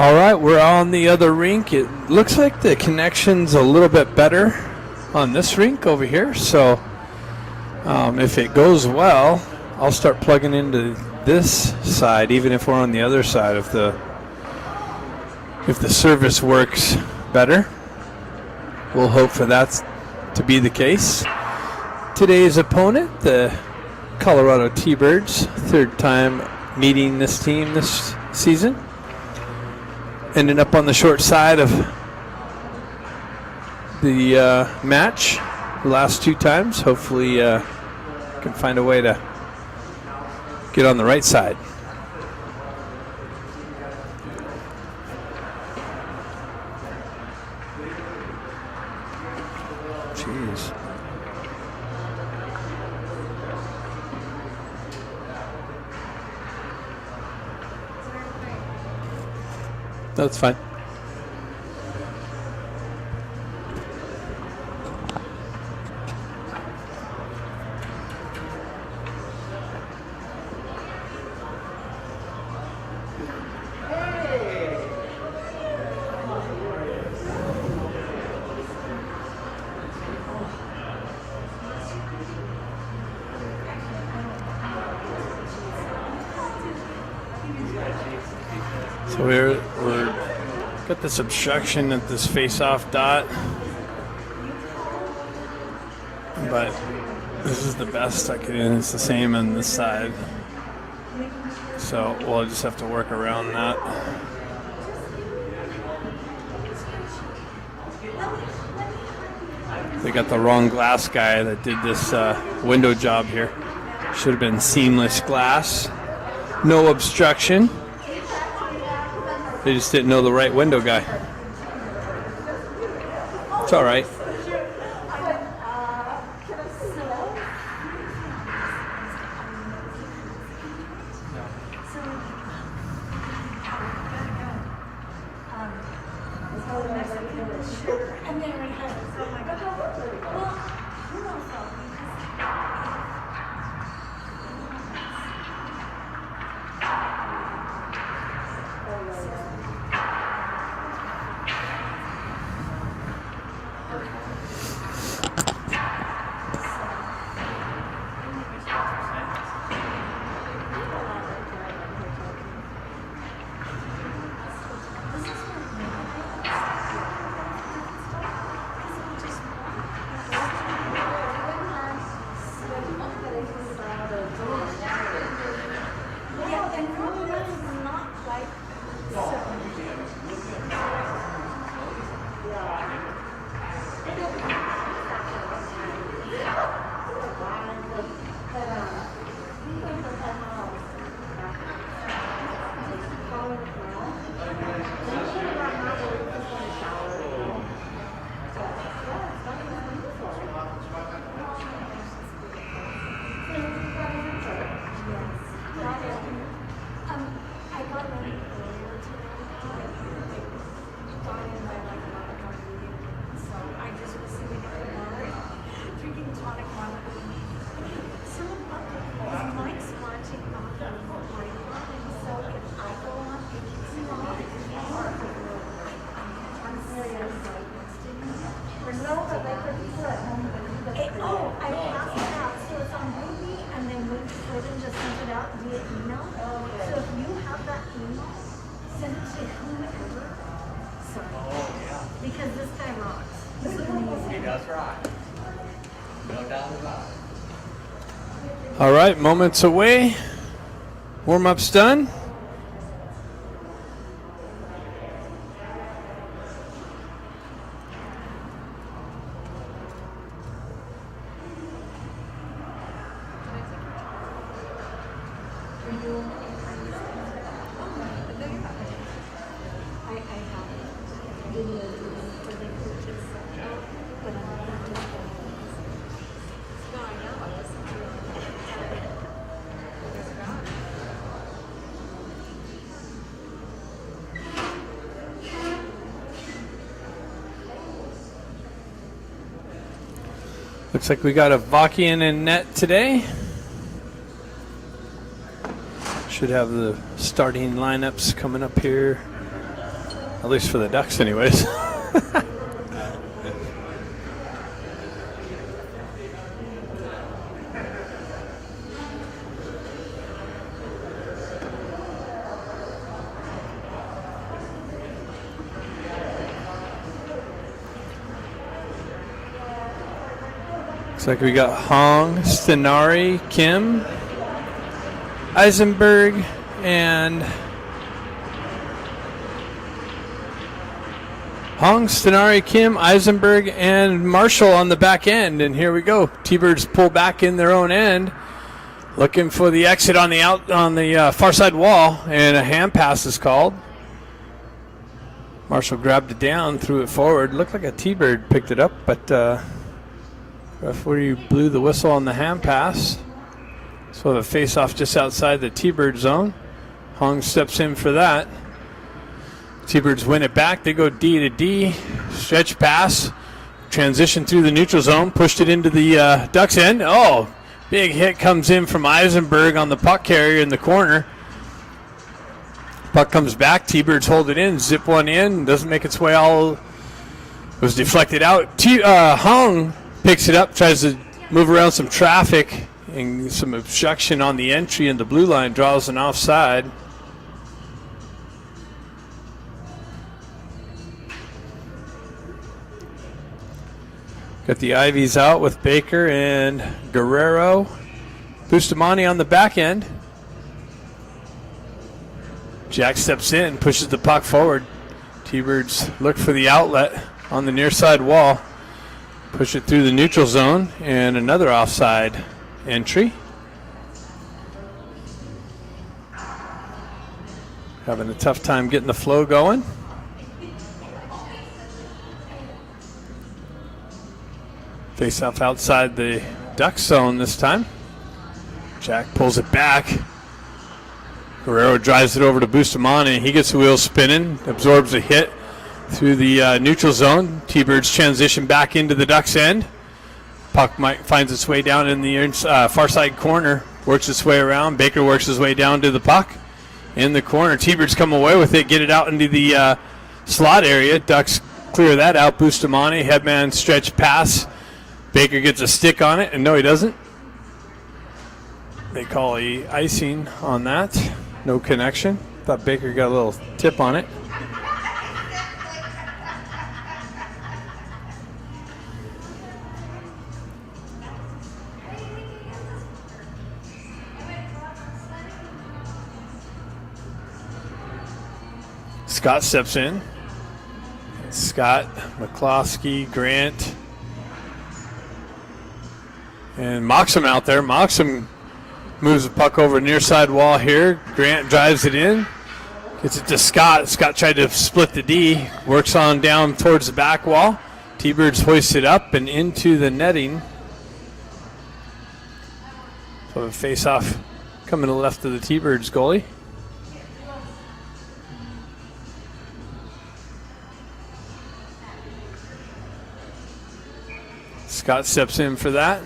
All right, we're on the other rink. It looks like the connection's a little bit better on this rink over here. So if it goes well, I'll start plugging into this side, even if we're on the other side. If the service works better, we'll hope for that to be the case. Today's opponent, the Colorado T-Birds, third time meeting this team this season. Ended up on the short side of the match the last two times. Hopefully can find a way to get on the right side. Jeez. That's fine. So we're got this obstruction at this face-off dot, but this is the best I can do. It's the same on this side, so we'll just have to work around that. They got the wrong glass guy that did this window job here. Should have been seamless glass, no obstruction. They just didn't know the right window guy. It's all right. All right, moments away. Warm-up's done. Looks like we got a Vakian in net today. Should have the starting lineups coming up here At least for the Ducks, anyways. Looks like we got Hong, Stenari, Kim, Eisenberg, and Hong, Stenari, Kim, Eisenberg, and Marshall on the back end. And here we go. T-Birds pull back in their own end, looking for the exit on the far side wall, and a hand pass is called. Marshall grabbed it down, threw it forward. Looked like a T-Bird picked it up, but referee blew the whistle on the hand pass. So the face-off just outside the T-Bird zone. Hong steps in for that. T-Birds win it back. They go D to D. Stretch pass. Transition through the neutral zone. Pushed it into the Ducks end. Oh, big hit comes in from Eisenberg on the puck carrier in the corner. Puck comes back. T-Birds hold it in. Zip one in. Doesn't make its way all. It was deflected out. Hong picks it up, tries to move around some traffic and some obstruction on the entry, and the blue line draws an offside. Got the Ivies out with Baker and Guerrero. Bustamante on the back end. Jack steps in, pushes the puck forward. T-Birds look for the outlet on the near side wall. Push it through the neutral zone, and another offside entry. Having a tough time getting the flow going. Face off outside the Duck zone this time. Jack pulls it back. Guerrero drives it over to Bustamante. He gets the wheels spinning, absorbs a hit through the neutral zone. T-Birds transition back into the Ducks end. Puck finds its way down in the far side corner, works its way around. Baker works his way down to the puck in the corner. T-Birds come away with it, get it out into the slot area. Ducks clear that out. Bustamante, headman stretch pass. Baker gets a stick on it, and no, he doesn't. They call a icing on that. No connection. Thought Baker got a little tip on it. Scott steps in. Scott, McCloskey, Grant, and Moxham out there. Moxham moves the puck over near side wall here. Grant drives it in. Gets it to Scott. Scott tried to split the D. Works on down towards the back wall. T-Birds hoist it up and into the netting. So a face-off coming to the left of the T-Birds goalie. Scott steps in for that.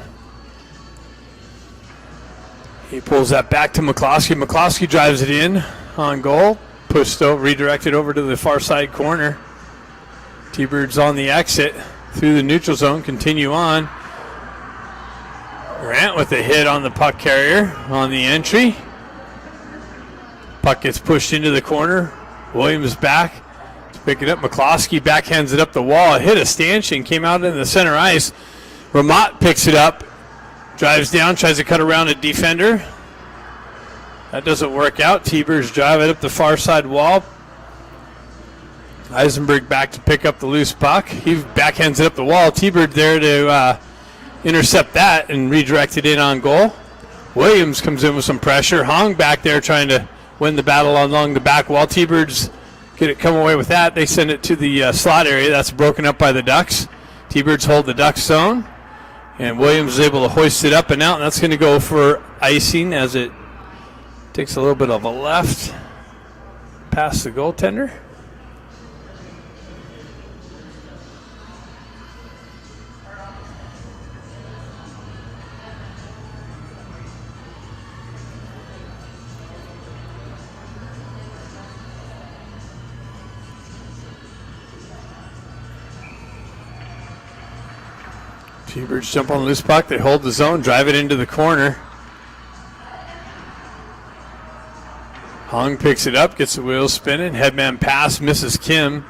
He pulls that back to McCloskey. McCloskey drives it in on goal. Pushed over, redirected over to the far side corner. T-Birds on the exit through the neutral zone. Continue on. Grant with a hit on the puck carrier on the entry. Puck gets pushed into the corner. Williams back to pick it up. McCloskey backhands it up the wall. It hit a stanchion, came out in the center ice. Ramat picks it up, drives down, tries to cut around a defender. That doesn't work out. T-Birds drive it up the far side wall. Eisenberg back to pick up the loose puck. He backhands it up the wall. T-Bird there to intercept that and redirect it in on goal. Williams comes in with some pressure. Hong back there trying to win the battle along the back wall. T-Birds come away with that. They send it to the slot area. That's broken up by the Ducks. T-Birds hold the Ducks zone. And Williams is able to hoist it up and out. And that's going to go for icing as it takes a little bit of a left past the goaltender. T-Birds jump on the loose puck. They hold the zone, drive it into the corner. Hong picks it up, gets the wheels spinning. Headman pass, misses Kim.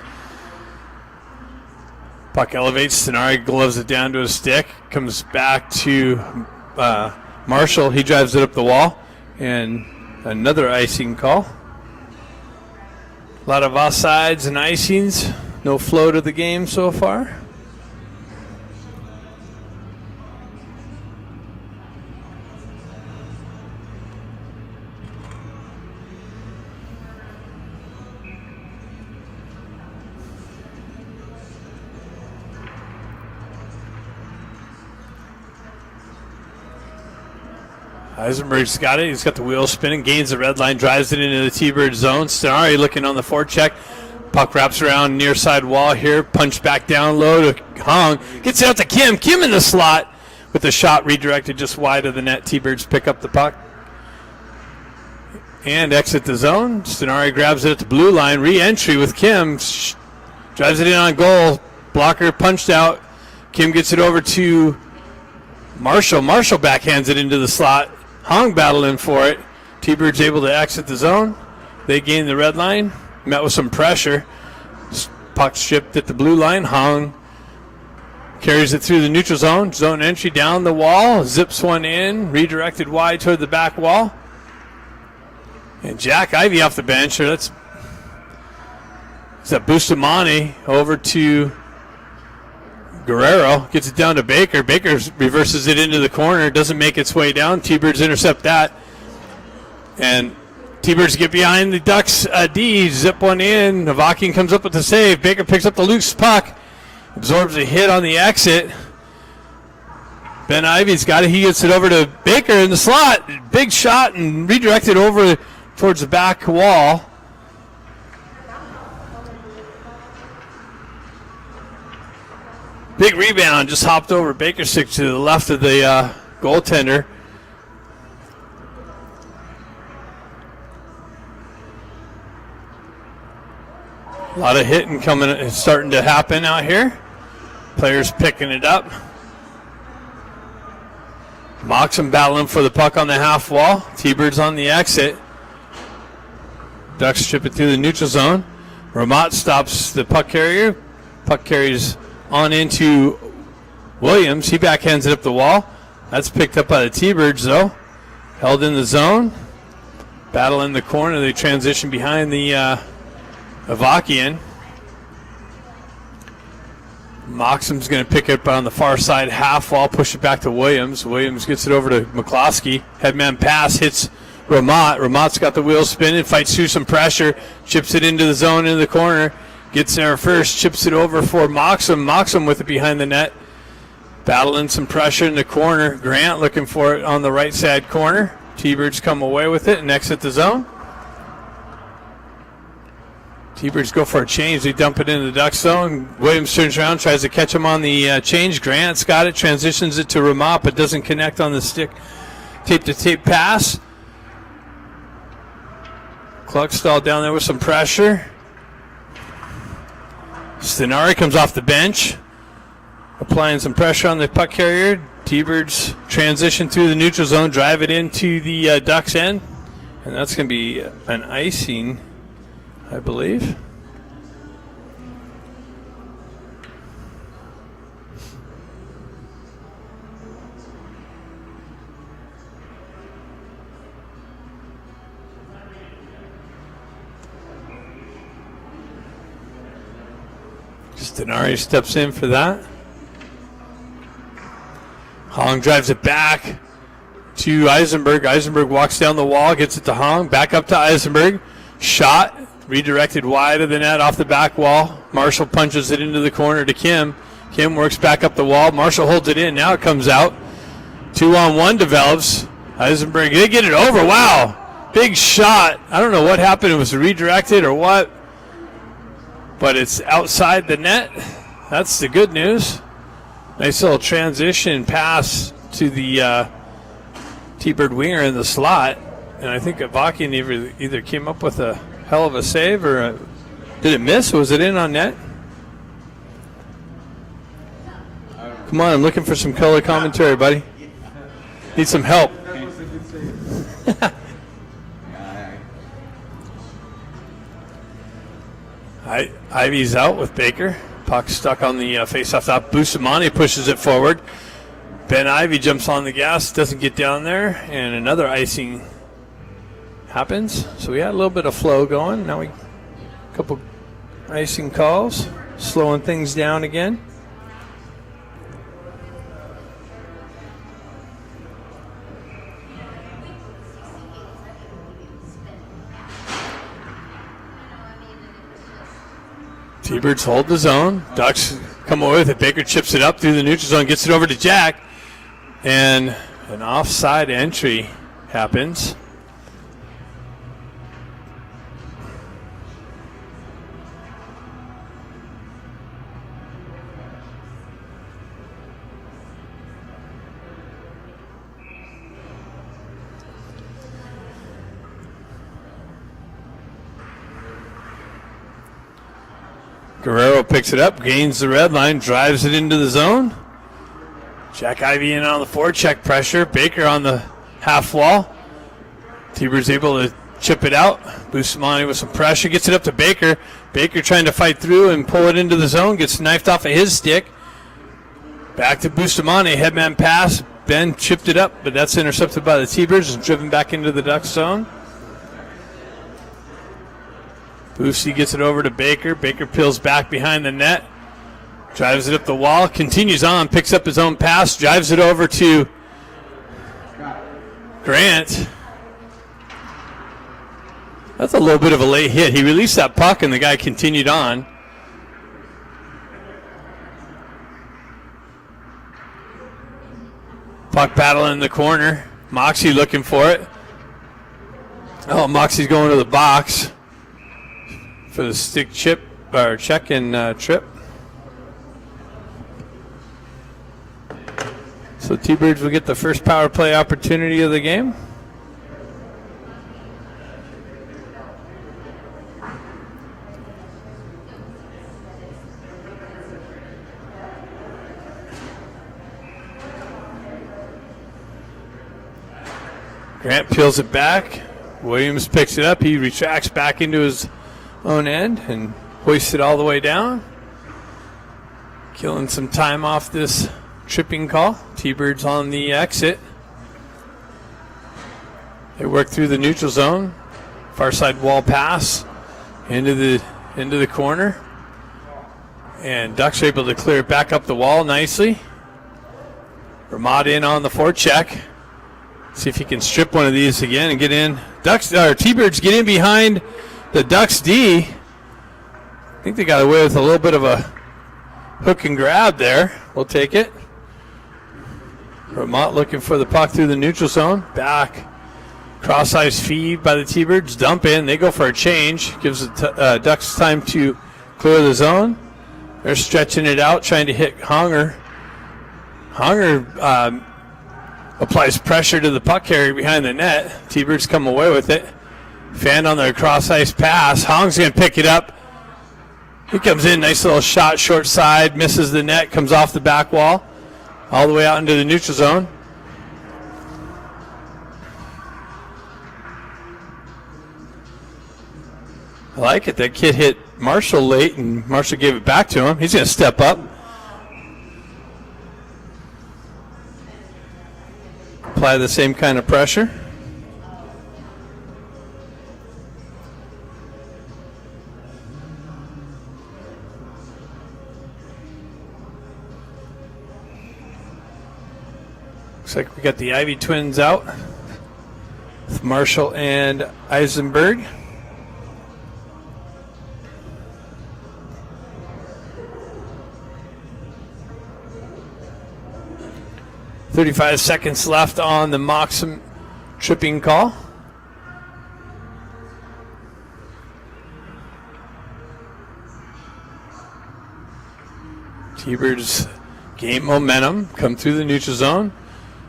Puck elevates. Stenari gloves it down to a stick. Comes back to Marshall. He drives it up the wall. And another icing call. A lot of offsides and icings. No flow to the game so far. Eisenberg's got it. He's got the wheel spinning, gains the red line, drives it into the T-Bird zone. Stenari looking on the forecheck. Puck wraps around near side wall here. Punch back down low to Hong. Gets it out to Kim. Kim in the slot with the shot redirected just wide of the net. T-Birds pick up the puck and exit the zone. Stenari grabs it at the blue line. Re-entry with Kim. Drives it in on goal. Blocker punched out. Kim gets it over to Marshall. Marshall backhands it into the slot. Hong battling for it. T-Bird's able to exit the zone. They gain the red line. Met with some pressure. Puck stripped at the blue line. Hong carries it through the neutral zone. Zone entry down the wall. Zips one in. Redirected wide toward the back wall. And Jack Ivey off the bench. That's Bustamante over to Guerrero. Gets it down to Baker. Baker reverses it into the corner. Doesn't make its way down. T-Birds intercept that. And T-Birds get behind the Ducks D. Zip one in. Navakian comes up with the save. Baker picks up the loose puck. Absorbs a hit on the exit. Ben Ivey's got it. He gets it over to Baker in the slot. Big shot and redirected over towards the back wall. Big rebound, just hopped over Baker's stick to the left of the goaltender. A lot of hitting coming, starting to happen out here. Players picking it up. Moxham battling for the puck on the half wall. T-Birds on the exit. Ducks strip it through the neutral zone. Ramat stops the puck carrier. Puck carries on into Williams. He backhands it up the wall. That's picked up by the T-Birds, though. Held in the zone. Battle in the corner. They transition behind the Avakian. Moxham's going to pick it up on the far side half wall, push it back to Williams. Williams gets it over to McCloskey. Headman pass hits Ramat. Ramat's got the wheels spinning, fights through some pressure, chips it into the zone in the corner. Gets there first, chips it over for Moxham. Moxham with it behind the net. Battling some pressure in the corner. Grant looking for it on the right side corner. T-Birds come away with it and exit the zone. T-Birds go for a change. They dump it into the Duck zone. Williams turns around, tries to catch him on the change. Grant's got it, transitions it to Ramat, but doesn't connect on the stick. Tape-to-tape pass. Cluckstall down there with some pressure. Stenari comes off the bench, applying some pressure on the puck carrier. T-Birds transition through the neutral zone, drive it into the Ducks end, and that's going to be an icing, I believe. Stenari steps in for that. Hong drives it back to Eisenberg. Eisenberg walks down the wall, gets it to Hong, back up to Eisenberg. Shot, redirected wide of the net off the back wall. Marshall punches it into the corner to Kim. Kim works back up the wall. Marshall holds it in. Now it comes out. 2-on-1 develops. Eisenberg, they get it over. Wow. Big shot. I don't know what happened. It was redirected or what. But it's outside the net. That's the good news. Nice little transition pass to the T-Bird winger in the slot. And I think Avakian either came up with a hell of a save or did it miss? Was it in on net? Come on, I'm looking for some color commentary, buddy. Need some help. Ivy's out with Baker. Puck stuck on the face-off top. Bustamante pushes it forward. Ben Ivy jumps on the gas, doesn't get down there, and another icing happens. So we had a little bit of flow going. Now a couple icing calls, slowing things down again. T-Birds hold the zone. Ducks come away with it. Baker chips it up through the neutral zone, gets it over to Jack, and an offside entry happens. Guerrero picks it up, gains the red line, drives it into the zone. Jack Ivy in on the forecheck pressure. Baker on the half wall. T-Birds able to chip it out. Bustamante with some pressure, gets it up to Baker. Baker trying to fight through and pull it into the zone, gets knifed off of his stick. Back to Bustamante, headman pass. Ben chipped it up, but that's intercepted by the T-Birds and driven back into the Ducks zone. Boosty gets it over to Baker. Baker peels back behind the net. Drives it up the wall. Continues on. Picks up his own pass. Drives it over to Grant. That's a little bit of a late hit. He released that puck and the guy continued on. Puck battle in the corner. Moxie looking for it. Oh, Moxie's going to the box for the stick chip or check and trip. So T-Birds will get the first power play opportunity of the game. Grant peels it back. Williams picks it up. He retracts back into his own end and hoists it all the way down. Killing some time off this tripping call. T-Birds on the exit. They work through the neutral zone. Far side wall pass into the corner. And Ducks are able to clear it back up the wall nicely. Ramad in on the forecheck. See if he can strip one of these again and get in. T-Birds get in behind the Ducks D. I think they got away with a little bit of a hook and grab there. We'll take it. Ramot looking for the puck through the neutral zone. Back. Cross-ice feed by the T-Birds. Dump in. They go for a change. Gives the Ducks time to clear the zone. They're stretching it out, trying to hit Honger. Honger applies pressure to the puck carrier behind the net. T-Birds come away with it. Fan on their cross-ice pass. Hong's going to pick it up. He comes in, nice little shot, short side, misses the net, comes off the back wall, all the way out into the neutral zone. I like it. That kid hit Marshall late, and Marshall gave it back to him. He's going to step up. Apply the same kind of pressure. Looks like we got the Ivy twins out with Marshall and Eisenberg. .35 seconds left on the Moxham tripping call. T-Birds gain momentum, come through the neutral zone,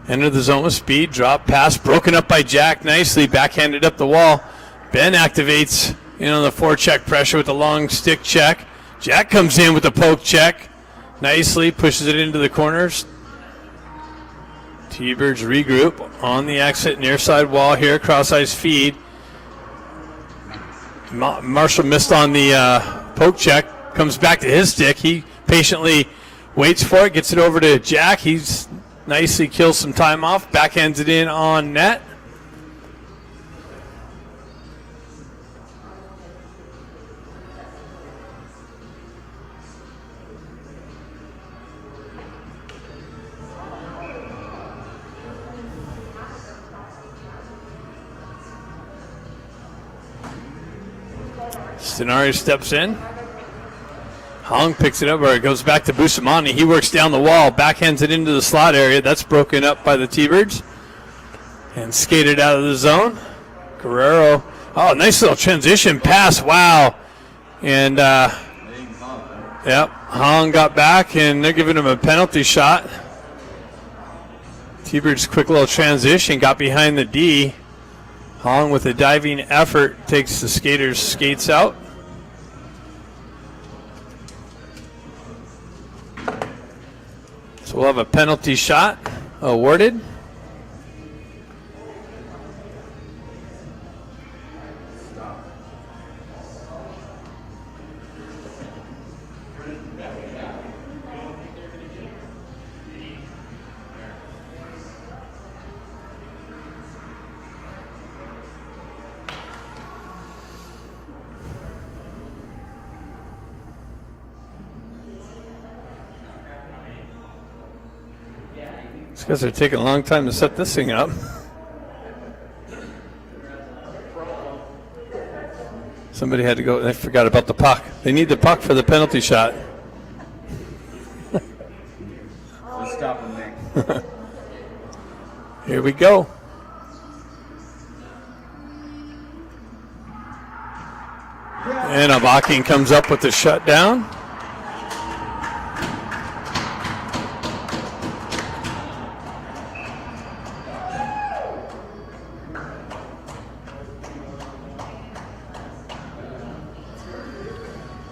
enter the zone with speed, drop pass, broken up by Jack nicely, backhanded up the wall. Ben activates in on the forecheck pressure with the long stick check. Jack comes in with the poke check, nicely, pushes it into the corners. T-Birds regroup on the exit, near side wall here, cross ice feed. Marshall missed on the poke check, comes back to his stick. He patiently waits for it, gets it over to Jack. He's nicely kills some time off, backhands it in on net. Stenari steps in. Hong picks it up, or it goes back to Bustamante. He works down the wall, backhands it into the slot area. That's broken up by the T-Birds. And skated out of the zone. Guerrero. Oh, nice little transition pass. Wow. And, yep, Hong got back, and they're giving him a penalty shot. T-Birds' quick little transition, got behind the D. Hong with a diving effort takes the skater's skates out. So we'll have a penalty shot awarded. These guys are taking a long time to set this thing up. Somebody had to go. They forgot about the puck. They need the puck for the penalty shot. Let's stop him, Nick. Here we go. And Avakian comes up with the shutdown.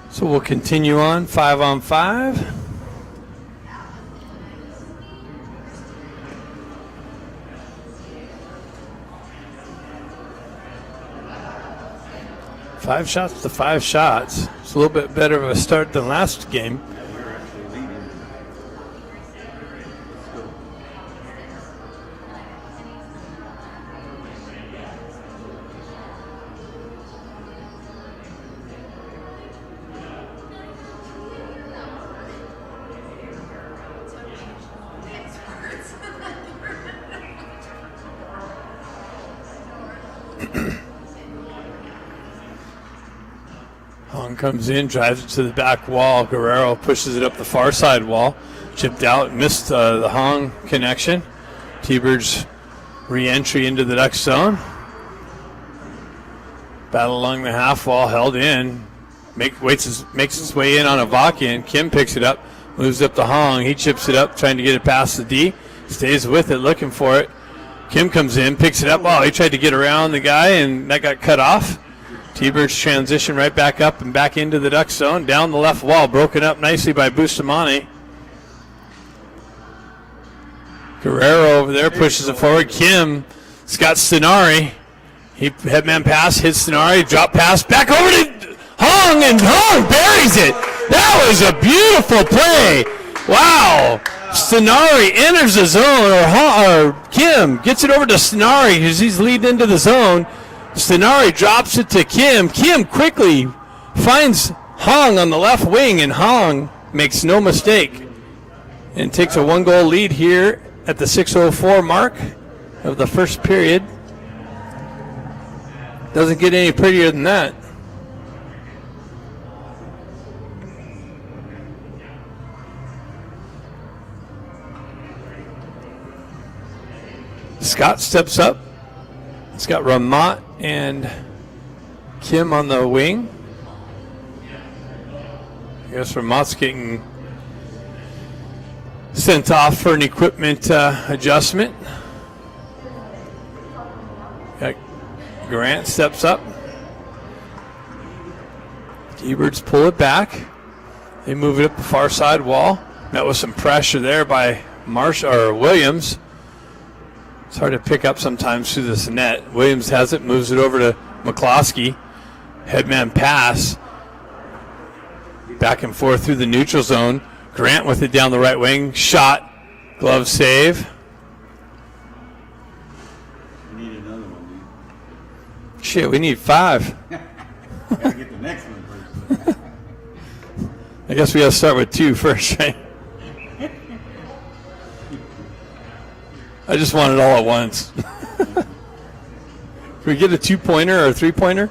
So we'll continue on 5-on-5. Five shots to 5 shots. It's a little bit better of a start than last game. Hong comes in, drives it to the back wall. Guerrero pushes it up the far side wall. Chipped out, missed the Hong connection. T-Birds re-entry into the Duck zone. Battle along the half wall, held in. Makes his way in on Avakian. Kim picks it up, moves up to Hong. He chips it up, trying to get it past the D. Stays with it, looking for it. Kim comes in, picks it up. Oh, he tried to get around the guy, and that got cut off. T-Birds transition right back up and back into the Duck zone. Down the left wall, broken up nicely by Bustamante. Guerrero over there pushes it forward. Kim, Scott Stenari. He headman pass, hits Stenari, drop pass, back over to Hong, and Hong buries it. That was a beautiful play. Wow. Stenari enters the zone, or Kim gets it over to Stenari as he's leading into the zone. Stenari drops it to Kim. Kim quickly finds Hong on the left wing, and Hong makes no mistake and takes a 1-goal lead here at the 6:04 mark of the first period. Doesn't get any prettier than that. Scott steps up. It's got Ramat and Kim on the wing. I guess Ramat's getting sent off for an equipment adjustment. Grant steps up. T-Birds pull it back. They move it up the far side wall. Met with some pressure there by Williams. It's hard to pick up sometimes through this net. Williams has it, moves it over to McCloskey. Headman pass. Back and forth through the neutral zone. Grant with it down the right wing. Shot. Glove save. We need another one, dude. Shit, we need 5. Gotta get the next one first. I guess we gotta start with 2 first, right? I just want it all at once. Can we get a 2-pointer or a 3-pointer?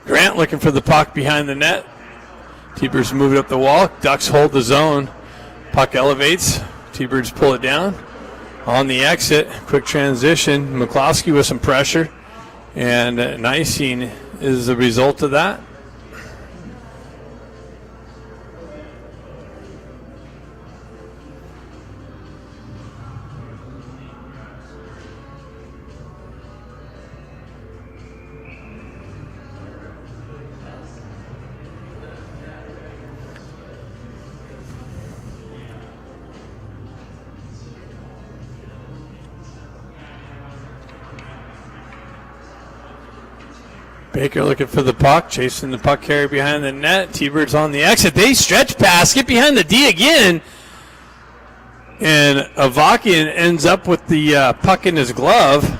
Grant looking for the puck behind the net. T-Birds move it up the wall. Ducks hold the zone. Puck elevates. T-Birds pull it down. On the exit, quick transition. McCloskey with some pressure. And an icing is the result of that. Baker looking for the puck, chasing the puck carrier behind the net. T-Birds on the exit. They stretch pass, get behind the D again. And Avakian ends up with the puck in his glove.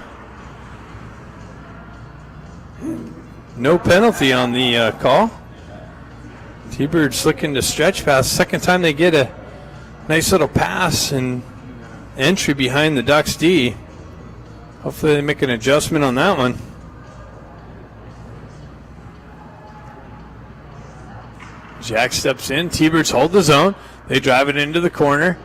No penalty on the call. T-Birds looking to stretch pass. Second time they get a nice little pass and entry behind the Ducks D. Hopefully they make an adjustment on that one. Jack steps in. T-Birds hold the zone. They drive it into the corner.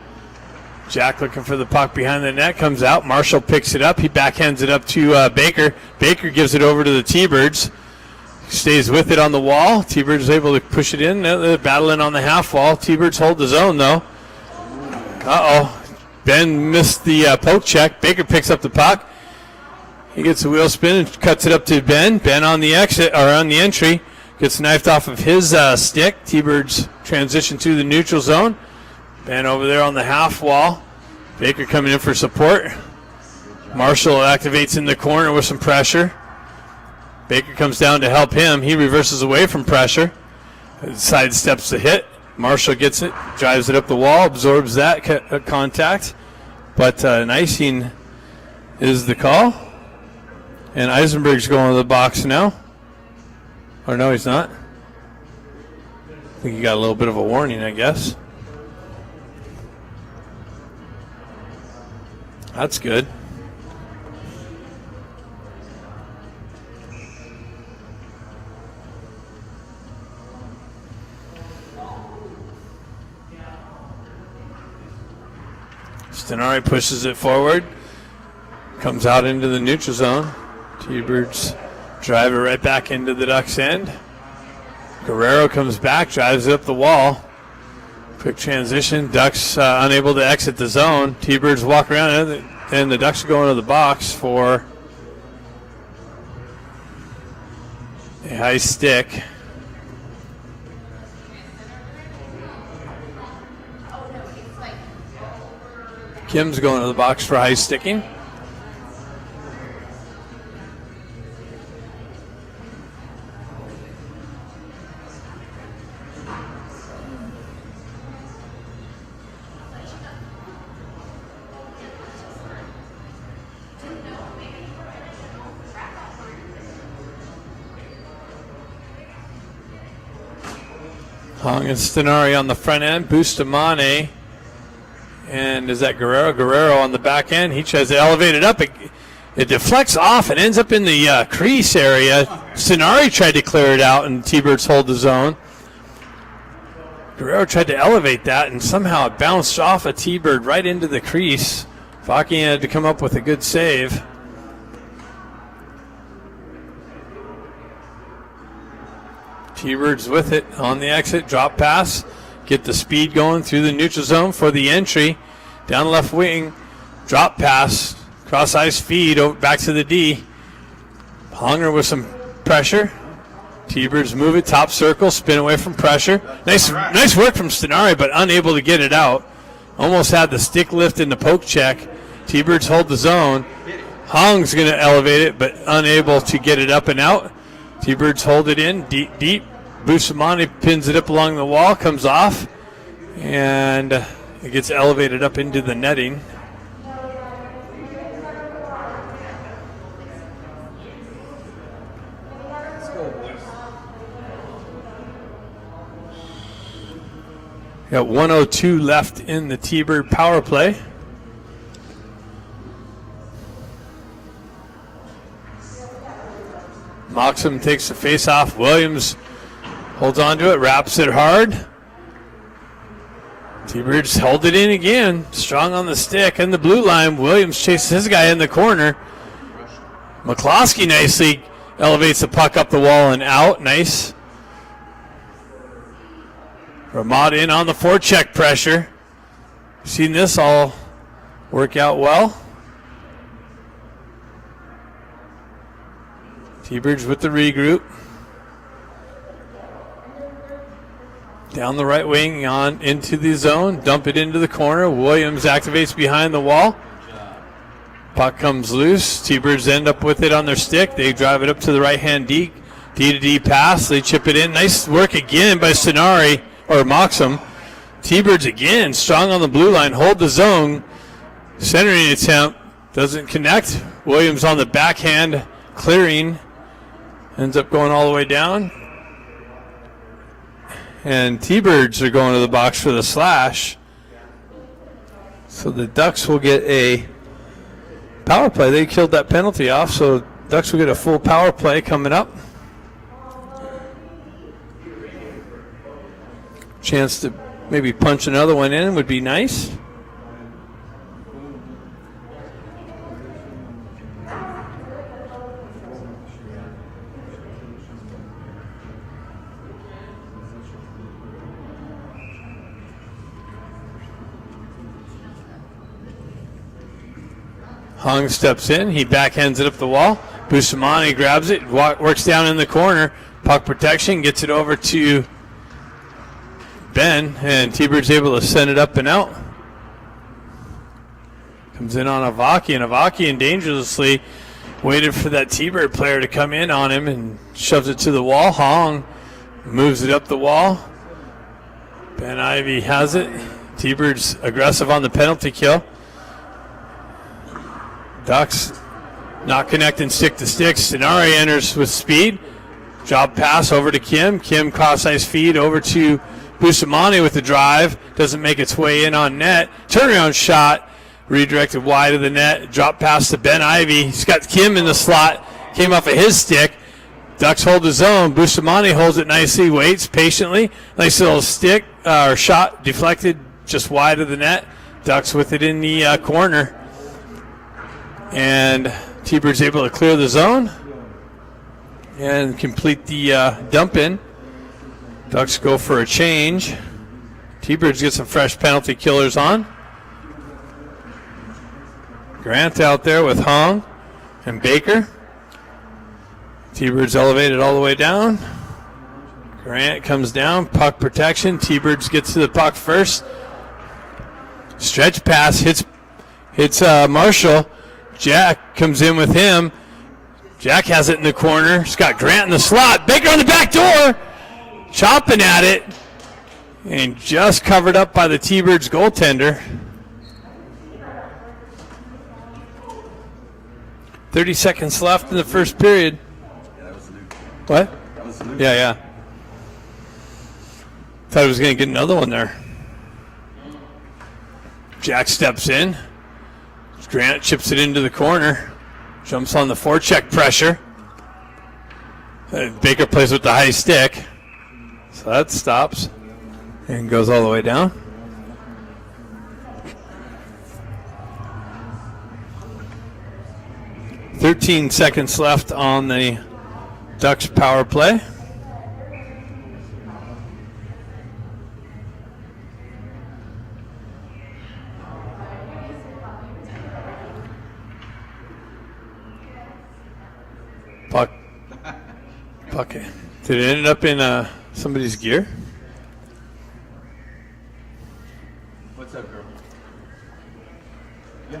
Jack looking for the puck behind the net. Comes out. Marshall picks it up. He backhands it up to Baker. Baker gives it over to the T-Birds. Stays with it on the wall. T-Birds is able to push it in. They're battling on the half wall. T-Birds hold the zone, though. Uh-oh. Ben missed the poke check. Baker picks up the puck. He gets a wheel spin and cuts it up to Ben. Ben on the exit, or on the entry. Gets knifed off of his stick. T-Birds transition to the neutral zone. Ben over there on the half wall. Baker coming in for support. Marshall activates in the corner with some pressure. Baker comes down to help him. He reverses away from pressure. Sidesteps the hit. Marshall gets it, drives it up the wall, absorbs that contact. But an icing is the call. And Eisenberg's going to the box now. Or no, he's not. I think he got a little bit of a warning, I guess. That's good. Stenari pushes it forward. Comes out into the neutral zone. T-Birds drive it right back into the Ducks' end. Guerrero comes back, drives it up the wall. Quick transition. Ducks unable to exit the zone. T-Birds walk around, and the Ducks are going to the box for a high stick. Kim's going to the box for high sticking. Hong and Stenari on the front end. Bustamante. And is that Guerrero? Guerrero on the back end. He tries to elevate it up. It deflects off and ends up in the crease area. Stenari tried to clear it out, and T-Birds hold the zone. Guerrero tried to elevate that, and somehow it bounced off a T-Bird right into the crease. Faki had to come up with a good save. T-Birds with it on the exit. Drop pass. Get the speed going through the neutral zone for the entry. Down left wing. Drop pass. Cross ice feed over back to the D. Honger with some pressure. T-Birds move it, top circle, spin away from pressure. Nice work from Stenari, but unable to get it out. Almost had the stick lift in the poke check. T-Birds hold the zone. Hong's going to elevate it, but unable to get it up and out. T-Birds hold it in, deep. Bustamante pins it up along the wall, comes off, and it gets elevated up into the netting. Got 1:02 left in the T-Bird power play. Moxham takes the face off. Williams holds on to it, wraps it hard. T-Birds hold it in again. Strong on the stick and the blue line. Williams chases his guy in the corner. McCloskey nicely elevates the puck up the wall and out. Nice. Ramad in on the forecheck pressure. Seen this all work out well. T-Birds with the regroup. Down the right wing on into the zone. Dump it into the corner. Williams activates behind the wall. Puck comes loose. T-Birds end up with it on their stick. They drive it up to the right-hand D to D pass. They chip it in. Nice work again by Stenari. Or Moxham. T-Birds again, strong on the blue line, hold the zone. Centering attempt, doesn't connect. Williams on the backhand, clearing. Ends up going all the way down. And T-Birds are going to the box for the slash. So the Ducks will get a power play. They killed that penalty off, so Ducks will get a full power play coming up. Chance to maybe punch another one in would be nice. Hong steps in. He backhands it up the wall. Bustamante grabs it, works down in the corner. Puck protection, gets it over to Ben, and T-Bird's able to send it up and out. Comes in on Avaki, and Avaki dangerously waited for that T-Bird player to come in on him and shoves it to the wall. Hong moves it up the wall. Ben Ivy has it. T-Bird's aggressive on the penalty kill. Ducks not connecting stick to stick. Stenari enters with speed. Job pass over to Kim. Kim cross-ice feed over to Bustamante with the drive. Doesn't make its way in on net. Turnaround shot. Redirected wide of the net. Drop pass to Ben Ivy. He's got Kim in the slot. Came off of his stick. Ducks hold the zone. Bustamante holds it nicely. Waits patiently. Nice little stick or shot deflected just wide of the net. Ducks with it in the corner. And T-Bird's able to clear the zone and complete the dump in. Ducks go for a change. T-Birds get some fresh penalty killers on. Grant out there with Hong and Baker. T-Birds elevated all the way down. Grant comes down, puck protection. T-Birds gets to the puck first. Stretch pass hits Marshall. Jack comes in with him. Jack has it in the corner. He's got Grant in the slot. Baker on the back door. Chopping at it. And just covered up by the T-Birds goaltender. 30 seconds left in the first period. Yeah, that was the new. What? That was the new. Yeah. Thought he was going to get another one there. Jack steps in. Grant chips it into the corner. Jumps on the forecheck pressure. Baker plays with the high stick. So that stops and goes all the way down. "13 seconds left on the Ducks power play. Puck Did it end up in somebody's gear? What's up, girl? Yeah.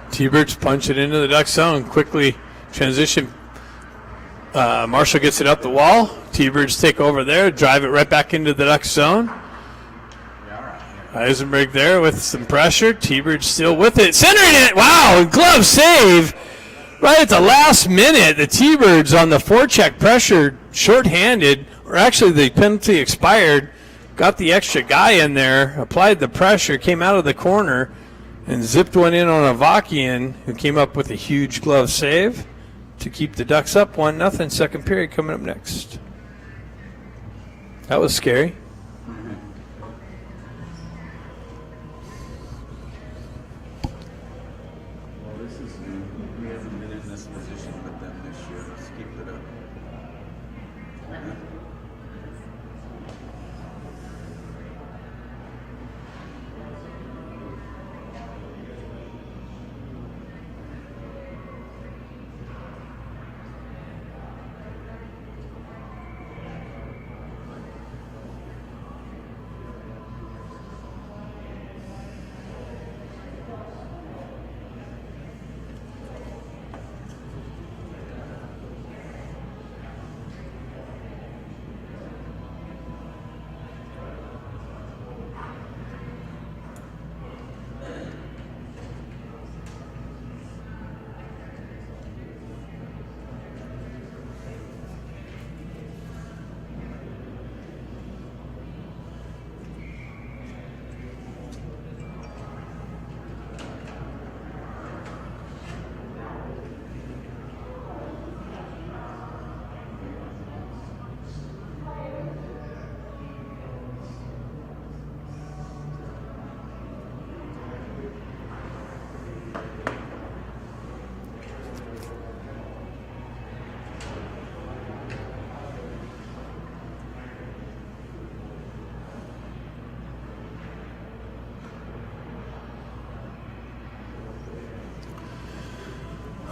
T-Birds punch it into the duck zone. Quickly transition. Marshall gets it up the wall. T-Birds take over there, drive it right back into the duck zone. Eisenberg there with some pressure. T-Birds still with it. Centering it. Wow, glove save. Right at the last minute, the T-Birds on the forecheck pressure, shorthanded, or actually the penalty expired, got the extra guy in there, applied the pressure, came out of the corner, and zipped one in on Avakian, who came up with a huge glove save to keep the Ducks up 1-0. Second period coming up next. That was scary. Well, this is new. We haven't been in this position with them this year. Let's keep it up.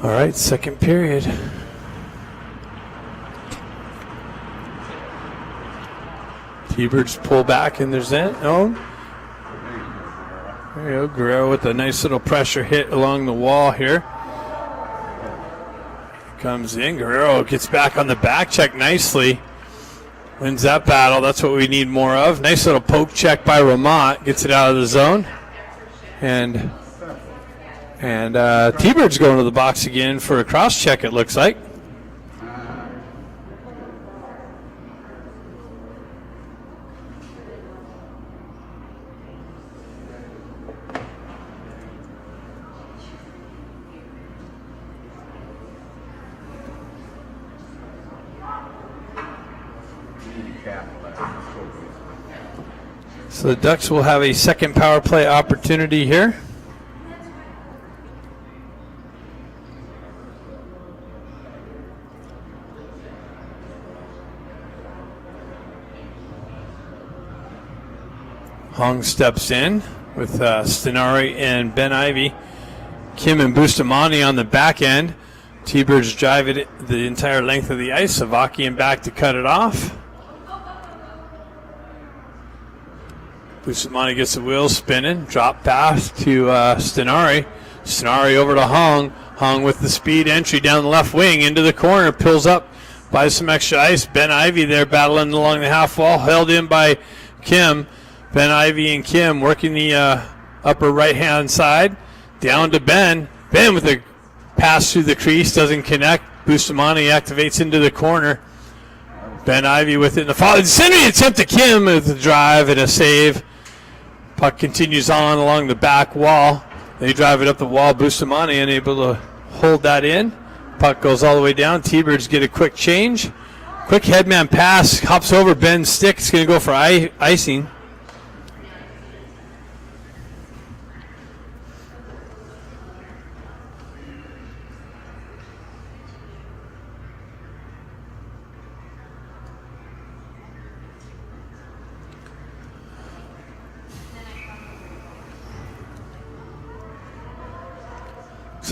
All right, second period. T-Birds pull back in their zone. Oh. There you go. Guerrero with a nice little pressure hit along the wall here. Comes in. Guerrero gets back on the back check nicely. Wins that battle. That's what we need more of. Nice little poke check by Ramat. Gets it out of the zone. And T-Bird's going to the box again for a cross check, it looks like. So the Ducks will have a second power play opportunity here. Hong steps in with Stenari and Ben Ivy. Kim and Bustamante on the back end. T-Birds drive it the entire length of the ice. Avakian back to cut it off. Bustamante gets the wheels spinning. Drop pass to Stenari. Stenari over to Hong. Hong with the speed entry down the left wing into the corner. Pulls up by some extra ice. Ben Ivy there battling along the half wall. Held in by Kim. Ben Ivy and Kim working the upper right-hand side. Down to Ben. Ben with a pass through the crease. Doesn't connect. Bustamante activates into the corner. Ben Ivy with it in the fall. Sending attempt to Kim with a drive and a save. Puck continues on along the back wall. They drive it up the wall. Bustamante unable to hold that in. Puck goes all the way down. T-Birds get a quick change. Quick headman pass. Hops over Ben's stick. It's going to go for icing.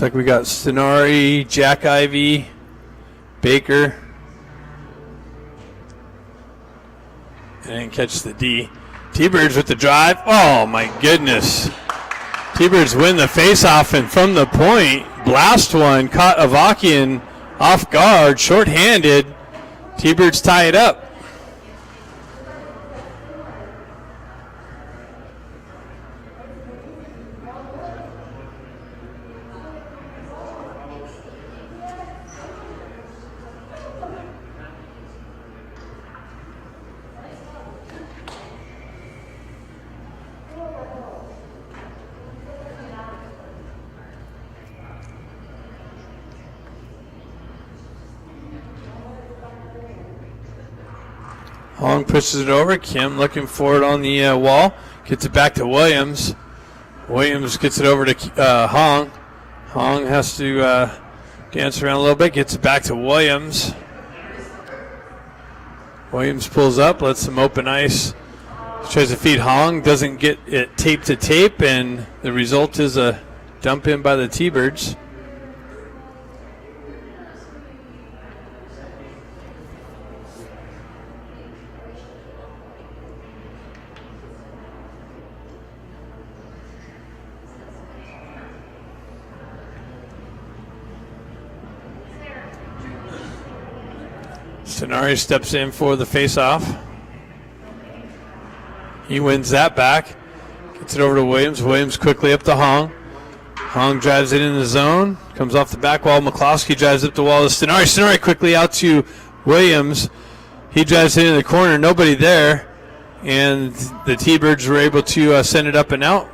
like we got Stenari, Jack Ivy, Baker. I didn't catch the D. T-Birds with the drive. Oh, my goodness. T-Birds win the face-off, and from the point, blast one, caught Avakian off guard, short-handed. T-Birds tie it up. Hong pushes it over. Kim looking for it on the wall. Gets it back to Williams. Williams gets it over to Hong. Hong has to dance around a little bit. Gets it back to Williams. Williams pulls up. Lets some open ice. Tries to feed Hong. Doesn't get it tape to tape. And the result is a dump in by the T-Birds. Stenari steps in for the face-off. He wins that back. Gets it over to Williams. Williams quickly up to Hong. Hong drives it in the zone. Comes off the back wall. McCloskey drives up the wall to Stenari. Stenari quickly out to Williams. He drives it in the corner. Nobody there. And the T-Birds were able to send it up and out.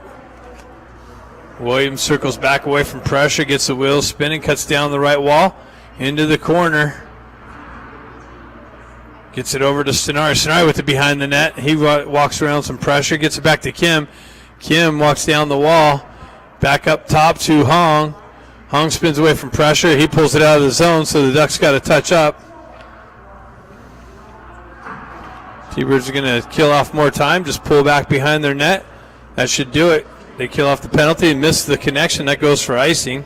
Williams circles back away from pressure. Gets the wheels spinning. Cuts down the right wall. Into the corner. Gets it over to Stenari. Stenari with it behind the net. He walks around some pressure. Gets it back to Kim. Kim walks down the wall. Back up top to Hong. Hong spins away from pressure. He pulls it out of the zone, so the Ducks got to touch up. T-Birds are going to kill off more time. Just pull back behind their net. That should do it. They kill off the penalty and miss the connection. That goes for icing.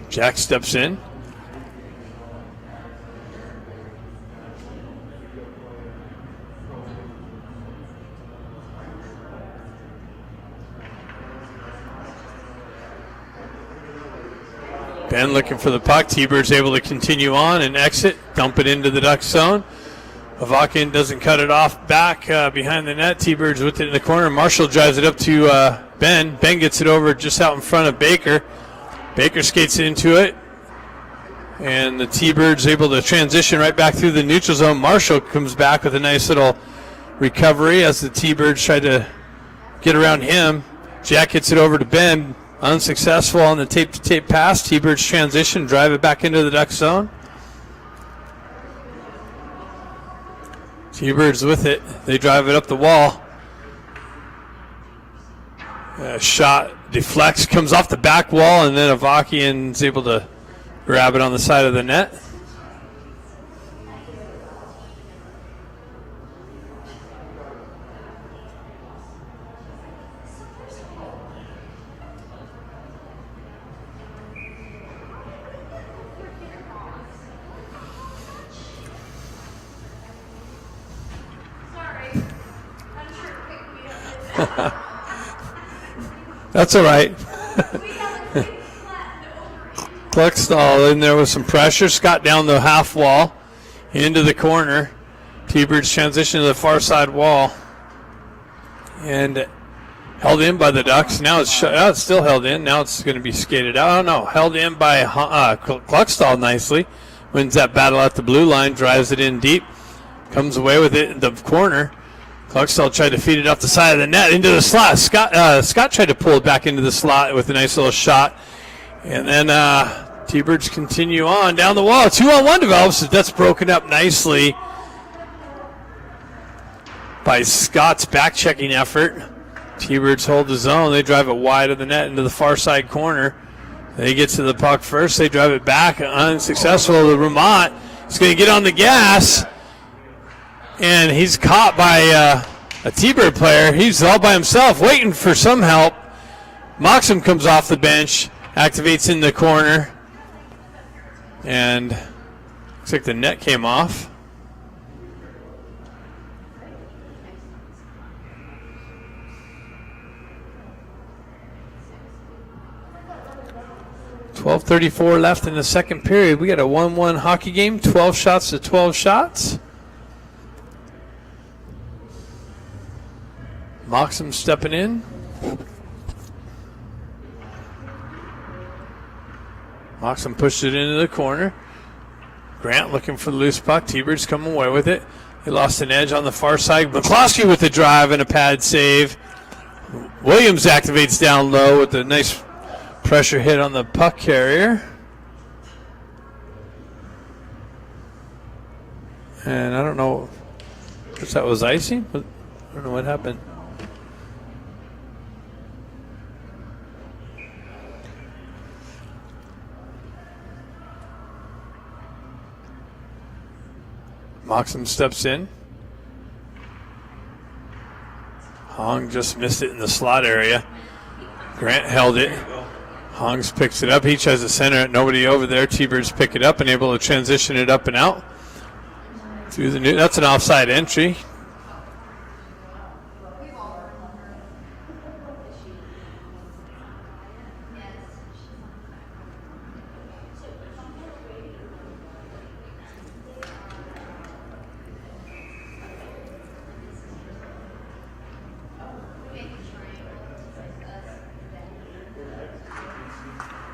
Jack steps in. Ben looking for the puck. T-Bird's able to continue on and exit, dump it into the Duck zone. Avakian doesn't cut it off back behind the net. T-Bird's with it in the corner. Marshall drives it up to Ben. Ben gets it over just out in front of Baker. Baker skates into it, and the T-Birds able to transition right back through the neutral zone. Marshall comes back with a nice little recovery as the T-Birds try to get around him. Jack gets it over to Ben, unsuccessful on the tape-to-tape pass. T-Birds transition, drive it back into the Duck zone. T-Birds with it. They drive it up the wall. Shot deflects, comes off the back wall, and then Avakian's able to grab it on the side of the net. That's all right. Kluckstall in there with some pressure. Scott down the half wall into the corner. T-Birds transition to the far side wall. And held in by the Ducks. Now it's still held in. Now it's going to be skated out. Oh, no. Held in by Kluckstall nicely. Wins that battle at the blue line. Drives it in deep. Comes away with it in the corner. Kluckstall tried to feed it off the side of the net into the slot. Scott tried to pull it back into the slot with a nice little shot. And then T-Birds continue on down the wall. 2-on-1 develops. That's broken up nicely by Scott's back-checking effort. T-Birds hold the zone. They drive it wide of the net into the far side corner. They get to the puck first. They drive it back. Unsuccessful. The Vermont is going to get on the gas. And he's caught by a T-Bird player. He's all by himself waiting for some help. Moxham comes off the bench, activates in the corner. And looks like the net came off. .12:34 left in the second period. We got a 1-1 hockey game, 12 shots to 12 shots. Moxham stepping in. Moxham pushed it into the corner. Grant looking for the loose puck. T-Birds come away with it. They lost an edge on the far side. McCloskey with the drive and a pad save. Williams activates down low with a nice pressure hit on the puck carrier. And I don't know if that was icing. I don't know what happened. Moxham steps in. Hong just missed it in the slot area. Grant held it. Hongs picks it up. He tries to center it. Nobody over there. T-Birds pick it up and able to transition it up and out. Through the new. That's an offside entry.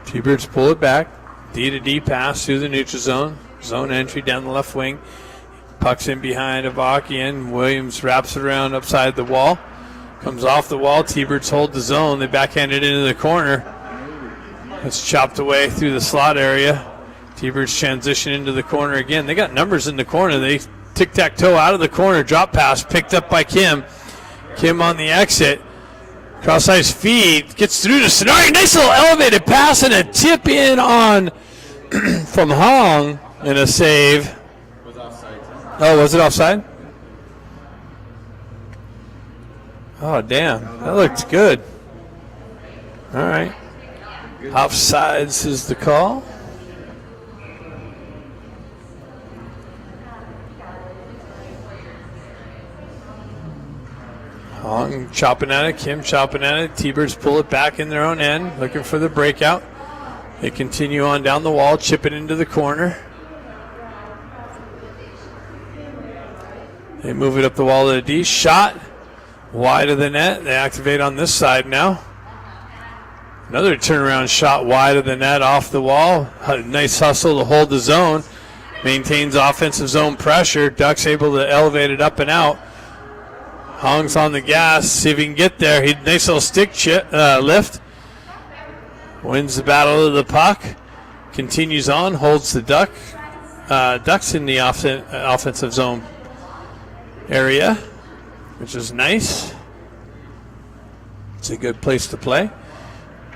T-Birds pull it back. D to D pass through the neutral zone. Zone entry down the left wing. Puck's in behind Avakian. Williams wraps it around upside the wall. Comes off the wall. T-Birds hold the zone. They backhand it into the corner. It's chopped away through the slot area. T-Birds transition into the corner again. They got numbers in the corner. They tic-tac-toe out of the corner. Drop pass picked up by Kim. Kim on the exit. Cross-ice feed, gets through to Sonari. Nice little elevated pass and a tip in on from Hong and a save. Was offside. Oh, was it offside? Oh, damn. That looked good. All right. Offsides is the call. Hong chopping at it, Kim chopping at it. T-Birds pull it back in their own end, looking for the breakout. They continue on down the wall, chip it into the corner. They move it up the wall to the D. Shot wide of the net. They activate on this side now. Another turnaround shot wide of the net off the wall. Nice hustle to hold the zone. Maintains offensive zone pressure. Ducks able to elevate it up and out. Hong's on the gas, see if he can get there. Nice little stick lift. Wins the battle of the puck. Continues on, holds the Ducks in the offensive zone area, which is nice. It's a good place to play.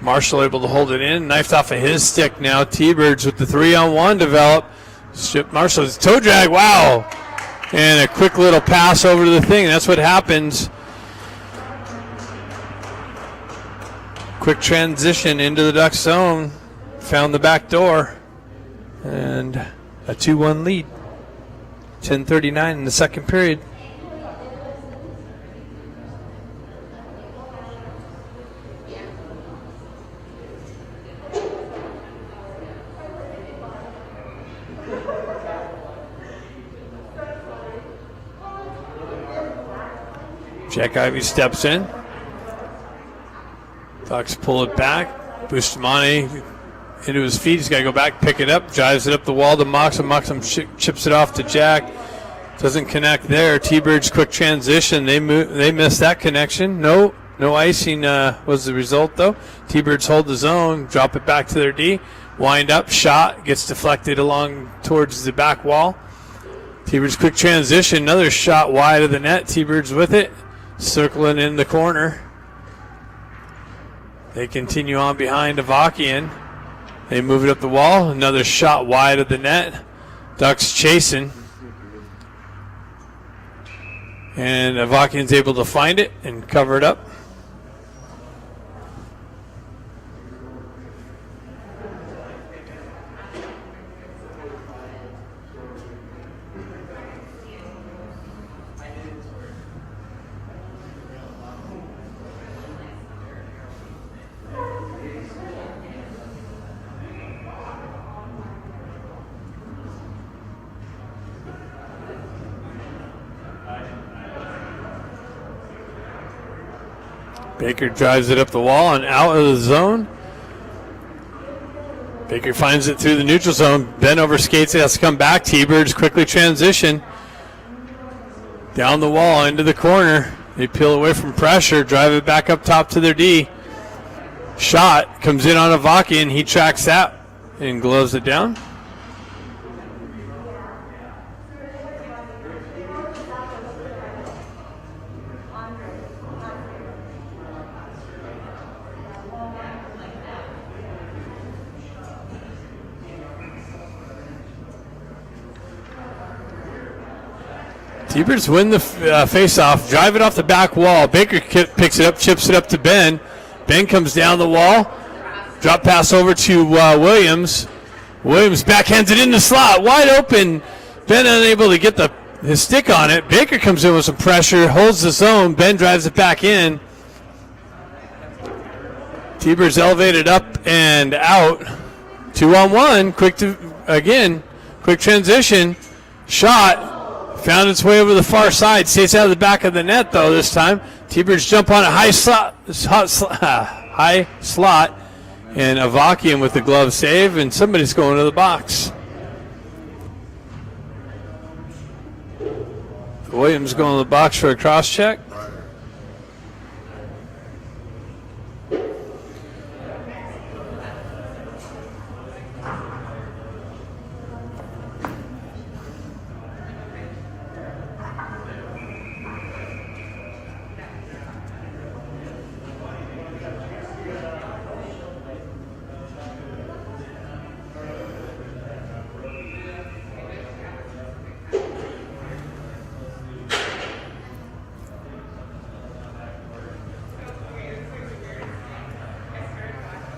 Marshall able to hold it in. Knifed off of his stick now. T-Birds with the 3-on-1 develop. Marshall's toe drag, wow. And a quick little pass over to the thing. That's what happens. Quick transition into the Ducks zone. Found the back door. And a 2-1 lead. 10:39 in the second period. Jack Ivey steps in. Ducks pull it back. Bustamante into his feet. He's got to go back, pick it up, drives it up the wall to Moxham. Moxham chips it off to Jack. Doesn't connect there. T-Birds quick transition. They missed that connection. No icing was the result though. T-Birds hold the zone, drop it back to their D. Wind up, shot, gets deflected along towards the back wall. T-Birds quick transition. Another shot wide of the net. T-Birds with it. Circling in the corner. They continue on behind Avakian. They move it up the wall. Another shot wide of the net. Ducks chasing. And Avakian's able to find it and cover it up. Baker drives it up the wall and out of the zone. Baker finds it through the neutral zone. Ben overskates it, has to come back. T-Birds quickly transition. Down the wall, into the corner. They peel away from pressure, drive it back up top to their D. Shot comes in on Avakian. He tracks that and gloves it down. T-Birds win the face-off, drive it off the back wall. Baker picks it up, chips it up to Ben. Ben comes down the wall. Drop pass over to Williams. Williams backhands it in the slot, wide open. Ben unable to get his stick on it. Baker comes in with some pressure, holds the zone. Ben drives it back in. T-Birds elevated up and out. 2-on-1, quick transition. Shot. Found its way over the far side. Stays out of the back of the net, though, this time. T-Birds jump on a high slot, and Avakian with the glove save, and somebody's going to the box. Williams going to the box for a cross check.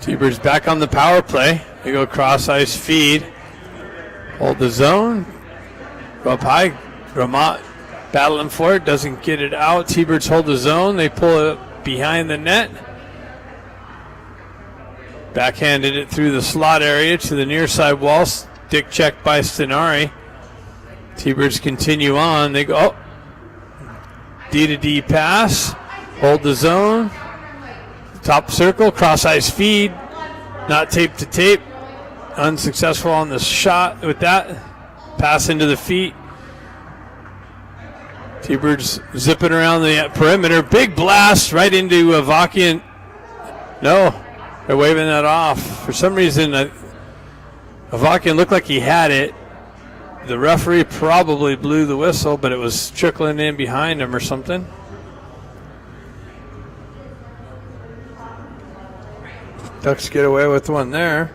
T-Birds back on the power play. They go cross ice feed. Hold the zone. Go up high. Ramat battling for it. Doesn't get it out. T-Birds hold the zone. They pull it behind the net. Backhanded it through the slot area to the near side wall. Stick check by Stenari. T-Birds continue on. They go D to D pass. Hold the zone. Top circle, cross ice feed, not tape to tape. Unsuccessful on the shot with that. Pass into the feet. T-Birds zipping around the perimeter. Big blast right into Avakian. No, they're waving that off. For some reason, Avakian looked like he had it. The referee probably blew the whistle, but it was trickling in behind him or something. Ducks get away with one there.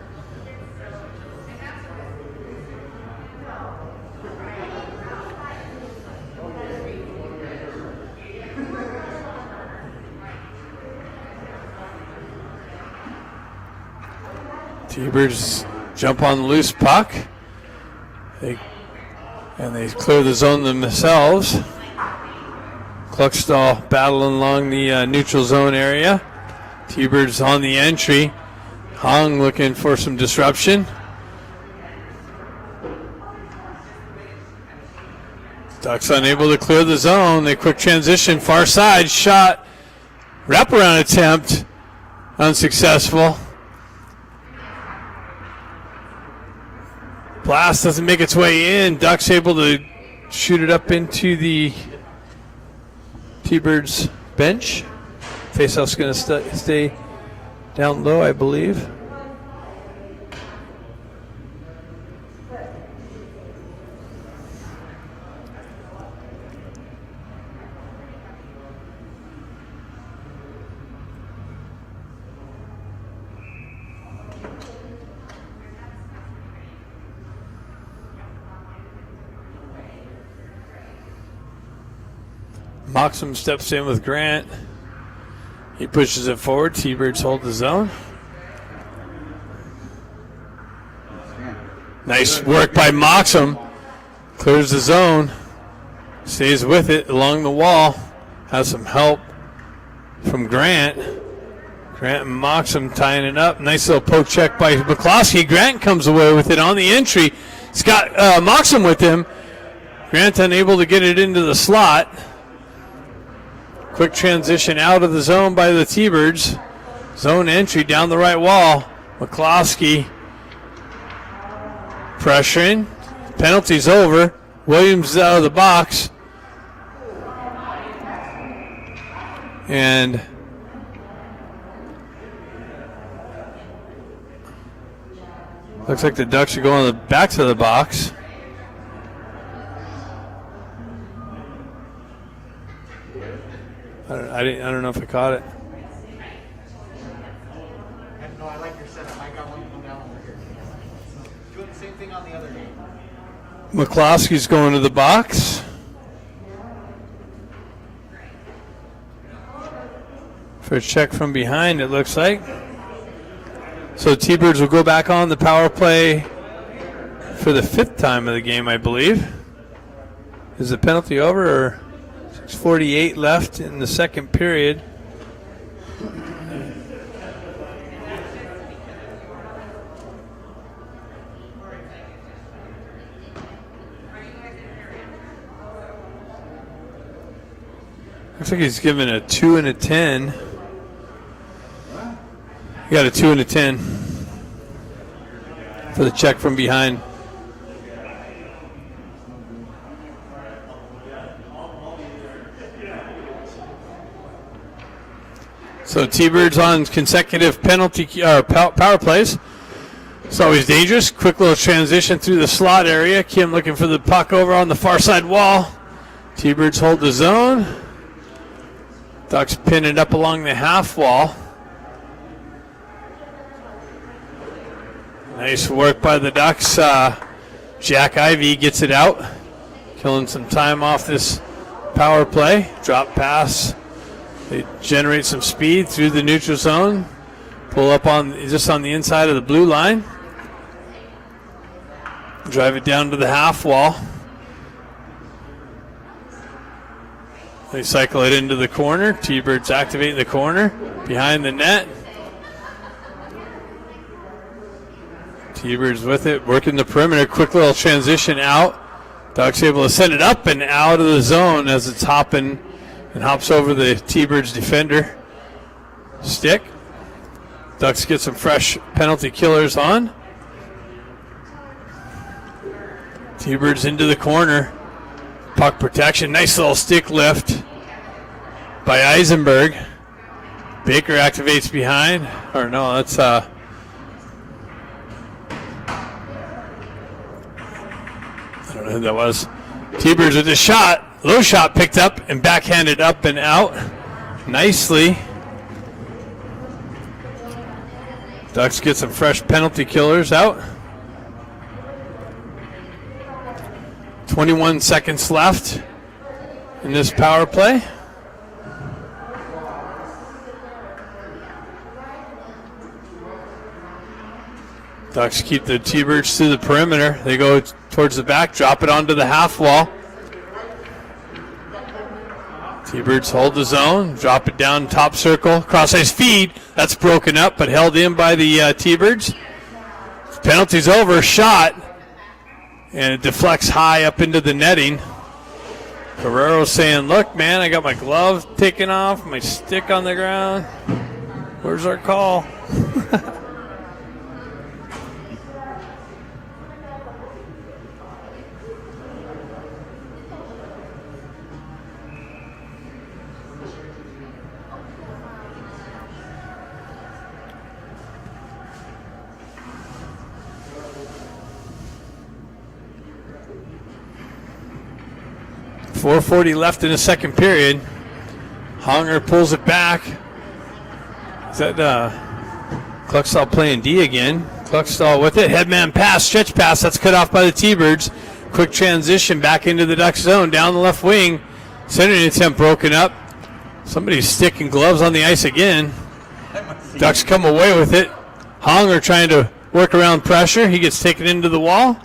T-Birds jump on the loose puck. They clear the zone themselves. Kluckstall battling along the neutral zone area. T-Birds on the entry. Hong looking for some disruption. Ducks unable to clear the zone. They quick transition, far side, shot, wraparound attempt, unsuccessful. Blast doesn't make its way in. Ducks able to shoot it up into the T-Birds bench. Faceoff's going to stay down low, I believe. Moxham steps in with Grant. He pushes it forward. T-Birds hold the zone. Nice work by Moxham. Clears the zone. Stays with it along the wall. Has some help from Grant. Grant and Moxham tying it up. Nice little poke check by McCloskey. Grant comes away with it on the entry. He's got Moxham with him. Grant unable to get it into the slot. Quick transition out of the zone by the T-Birds. Zone entry down the right wall. McCloskey pressuring. Penalty's over. Williams is out of the box. And looks like the Ducks are going back to the box. I don't know if I caught it. No, I like your setup. I got one coming down over here. Doing the same thing on the other game. McCloskey's going to the box. For a check from behind, it looks like. So T-Birds will go back on the power play for the 5th time of the game, I believe. Is the penalty over, or 6:48 left in the second period? Looks like he's given a 2 and a 10. He got a 2 and a 10 for the check from behind. So T-Birds on consecutive penalty power plays. It's always dangerous. Quick little transition through the slot area. Kim looking for the puck over on the far side wall. T-Birds hold the zone. Ducks pin it up along the half wall. Nice work by the Ducks. Jack Ivey gets it out. Killing some time off this power play. Drop pass. They generate some speed through the neutral zone. Pull up on just on the inside of the blue line. Drive it down to the half wall. They cycle it into the corner. T-Birds activate the corner behind the net. T-Birds with it, working the perimeter. Quick little transition out. Ducks able to send it up and out of the zone as it's hopping and hops over the T-Birds defender stick. Ducks get some fresh penalty killers on. T-Birds into the corner. Puck protection. Nice little stick lift by Eisenberg. Baker activates behind. Or no, that's I don't know who that was. T-Birds with a shot. Low shot picked up and backhanded up and out nicely. Ducks get some fresh penalty killers out. 21 seconds left in this power play. Ducks keep the T-Birds to the perimeter. They go towards the back, drop it onto the half wall. T-Birds hold the zone, drop it down top circle, cross-ice feed. That's broken up but held in by the T-Birds. Penalty's over, shot, and it deflects high up into the netting. Guerrero saying, look, man, I got my glove taken off, my stick on the ground. Where's our call? 4:40 left in the second period. Honger pulls it back. Is that Kluckstall playing D again? Kluckstall with it. Headman pass, stretch pass. That's cut off by the T-Birds. Quick transition back into the Ducks zone. Down the left wing. Centering attempt broken up. Somebody's sticking gloves on the ice again. Ducks come away with it. Hong are trying to work around pressure. He gets taken into the wall.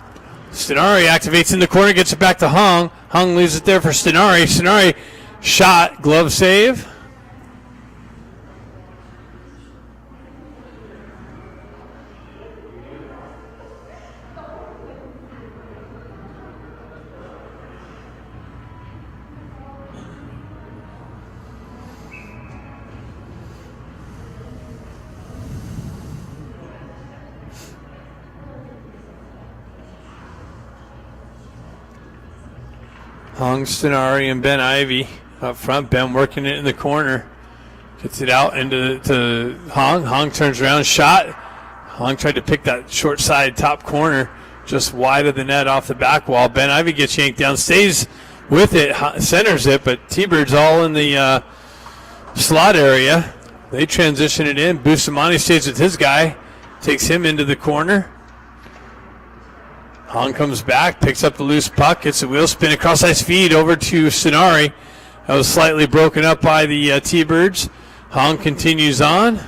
Stenari activates in the corner, gets it back to Hong. Hong leaves it there for Stenari. Stenari shot, glove save. Hong, Stenari, and Ben Ivy up front. Ben working it in the corner. Gets it out to Hong. Hong turns around, shot. Hong tried to pick that short side top corner just wide of the net off the back wall. Ben Ivy gets yanked down, stays with it, centers it, but T-Bird's all in the slot area. They transition it in. Bustamante stays with his guy, takes him into the corner. Hong comes back, picks up the loose puck, gets a wheel spin across ice feed over to Stenari. That was slightly broken up by the T-Birds. Hong continues on.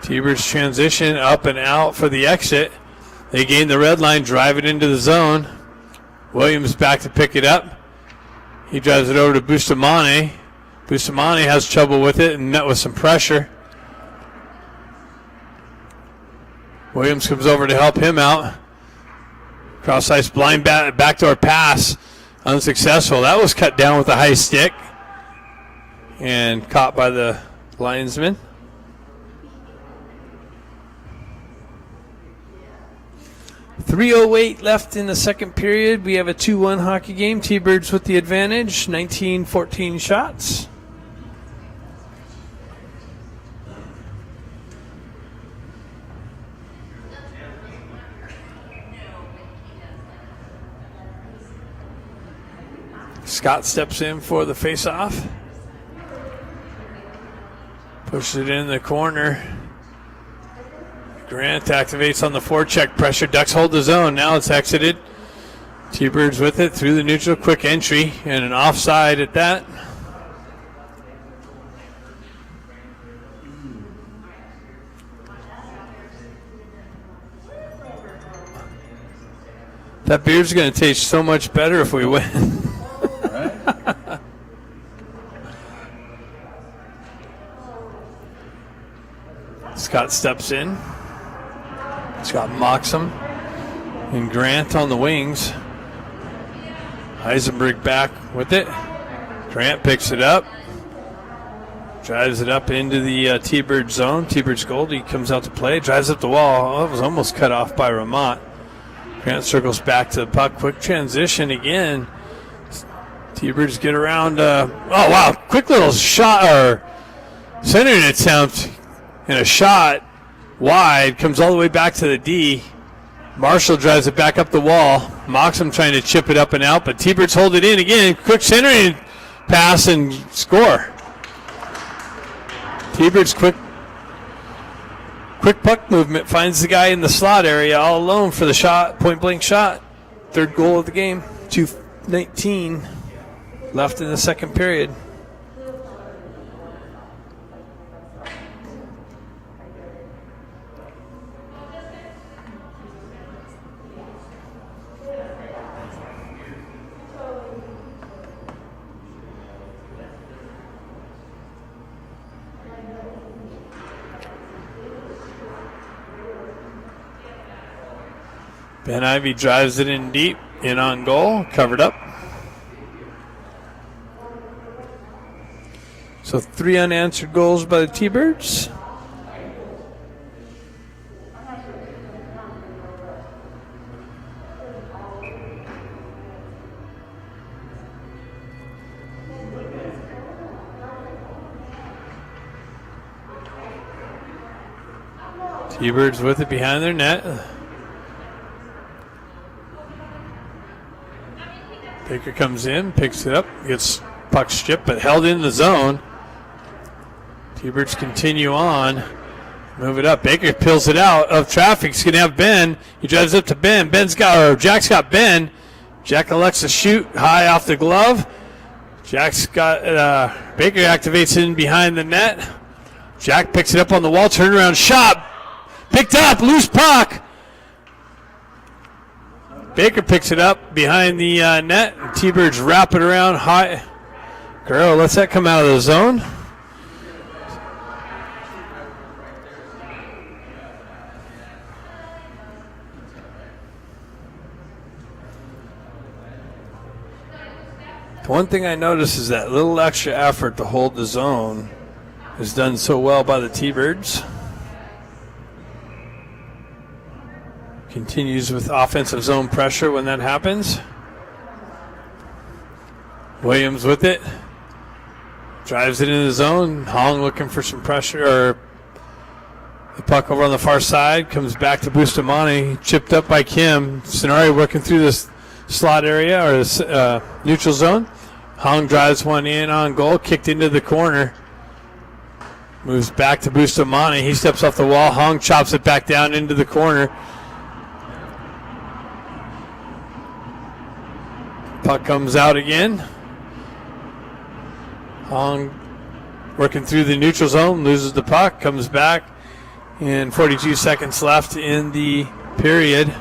T-Birds transition up and out for the exit. They gain the red line, drive it into the zone. Williams back to pick it up. He drives it over to Bustamante. Bustamante has trouble with it and met with some pressure. Williams comes over to help him out. Cross ice blind backdoor pass, unsuccessful. That was cut down with a high stick and caught by the linesman. .308 left in the second period. We have a 2-1 hockey game. T-Birds with the advantage, 19-14 shots. Scott steps in for the face-off. Pushes it in the corner. Grant activates on the forecheck pressure. Ducks hold the zone. Now it's exited. T-Birds with it through the neutral. Quick entry and an offside at that. That beer's going to taste so much better if we win. Scott steps in. Scott mocks him. And Grant on the wings. Heisenberg back with it. Grant picks it up. Drives it up into the T-Bird zone. T-Bird's goalie comes out to play. Drives up the wall. Oh, it was almost cut off by Ramat. Grant circles back to the puck. Quick transition again. T-Birds get around. Oh, wow. Quick little shot or centering attempt. And a shot wide, comes all the way back to the D. Marshall drives it back up the wall. Moxham trying to chip it up and out, but T-Birds hold it in again. Quick centering pass and score. T-Birds quick puck movement finds the guy in the slot area all alone for the shot, point blank shot. Third goal of the game. 2:19 left in the second period. Ben Ivy drives it in deep, in on goal, covered up. So 3 unanswered goals by the T-Birds. T-Birds with it behind their net. Baker comes in, picks it up, gets puck stripped, but held in the zone. T-Birds continue on, move it up. Baker peels it out of traffic. He's gonna have Ben. He drives up to Ben. Jack's got Ben. Jack elects to shoot high off the glove. Jack's got Baker activates in behind the net. Jack picks it up on the wall, turnaround shot. Picked up, loose puck. Baker picks it up behind the net. And T-Birds wrap it around high. Guerrero lets that come out of the zone. The one thing I notice is that little extra effort to hold the zone is done so well by the T-Birds. Continues with offensive zone pressure when that happens. Williams with it. Drives it into the zone. Hong looking for some pressure. Or the puck over on the far side. Comes back to Bustamante. Chipped up by Kim. Sonari working through this slot area or this neutral zone. Hong drives one in on goal. Kicked into the corner. Moves back to Bustamante. He steps off the wall. Hong chops it back down into the corner. Puck comes out again. Hong working through the neutral zone, loses the puck, comes back, and 42 seconds left in the period.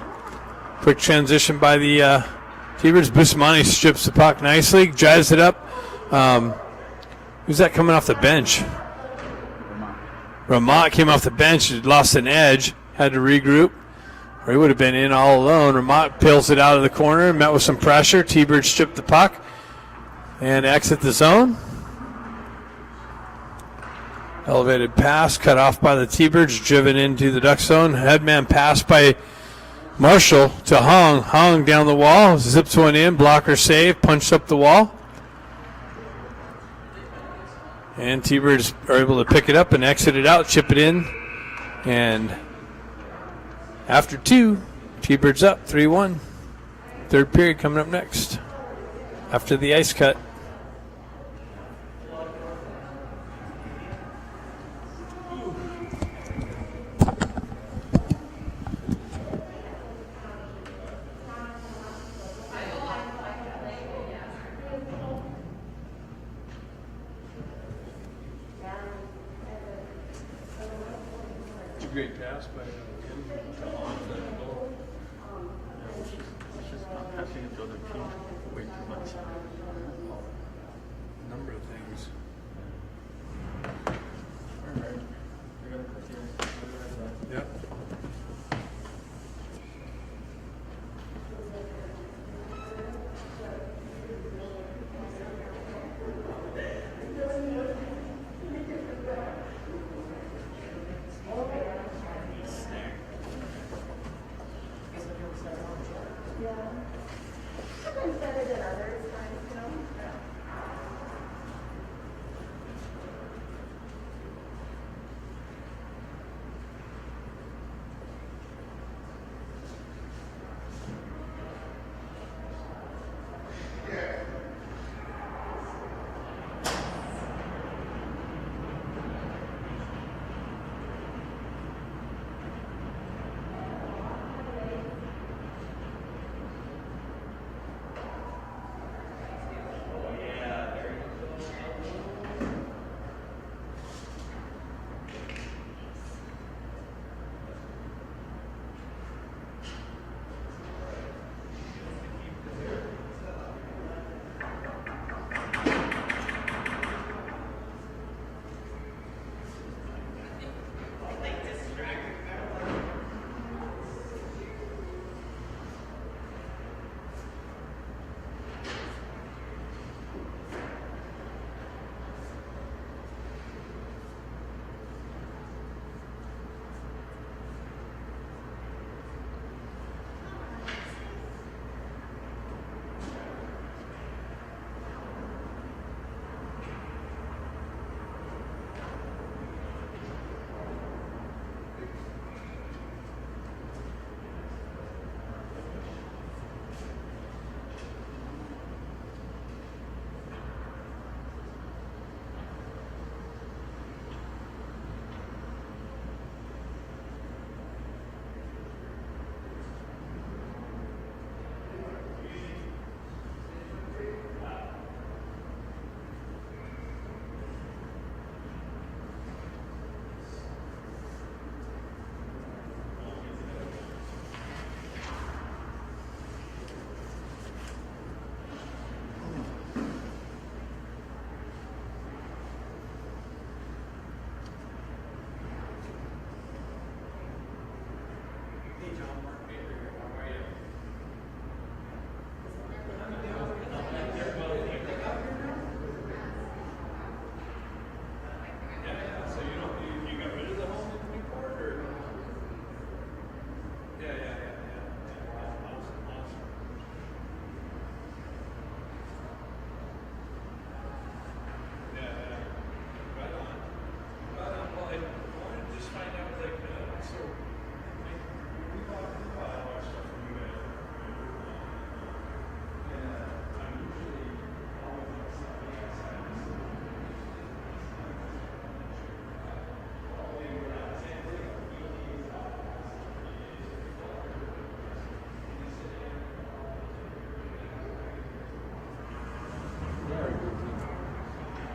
Quick transition by the T-Birds. Bustamante strips the puck nicely, drives it up. Who's that coming off the bench? Ramont came off the bench, lost an edge, had to regroup. Or he would have been in all alone. Ramont peels it out of the corner, met with some pressure. T-Bird stripped the puck and exit the zone. Elevated pass cut off by the T-Birds, driven into the Duck zone. Headman pass by Marshall to Hong. Hong down the wall, zips one in, blocker save, punched up the wall. And T-Birds are able to pick it up and exit it out, chip it in, and after two, T-Birds up 3-1. Third period coming up next after the ice cut. Great pass by number of things. Yep.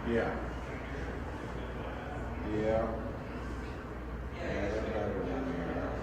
Yeah. Yeah. Yeah, they're better than we are.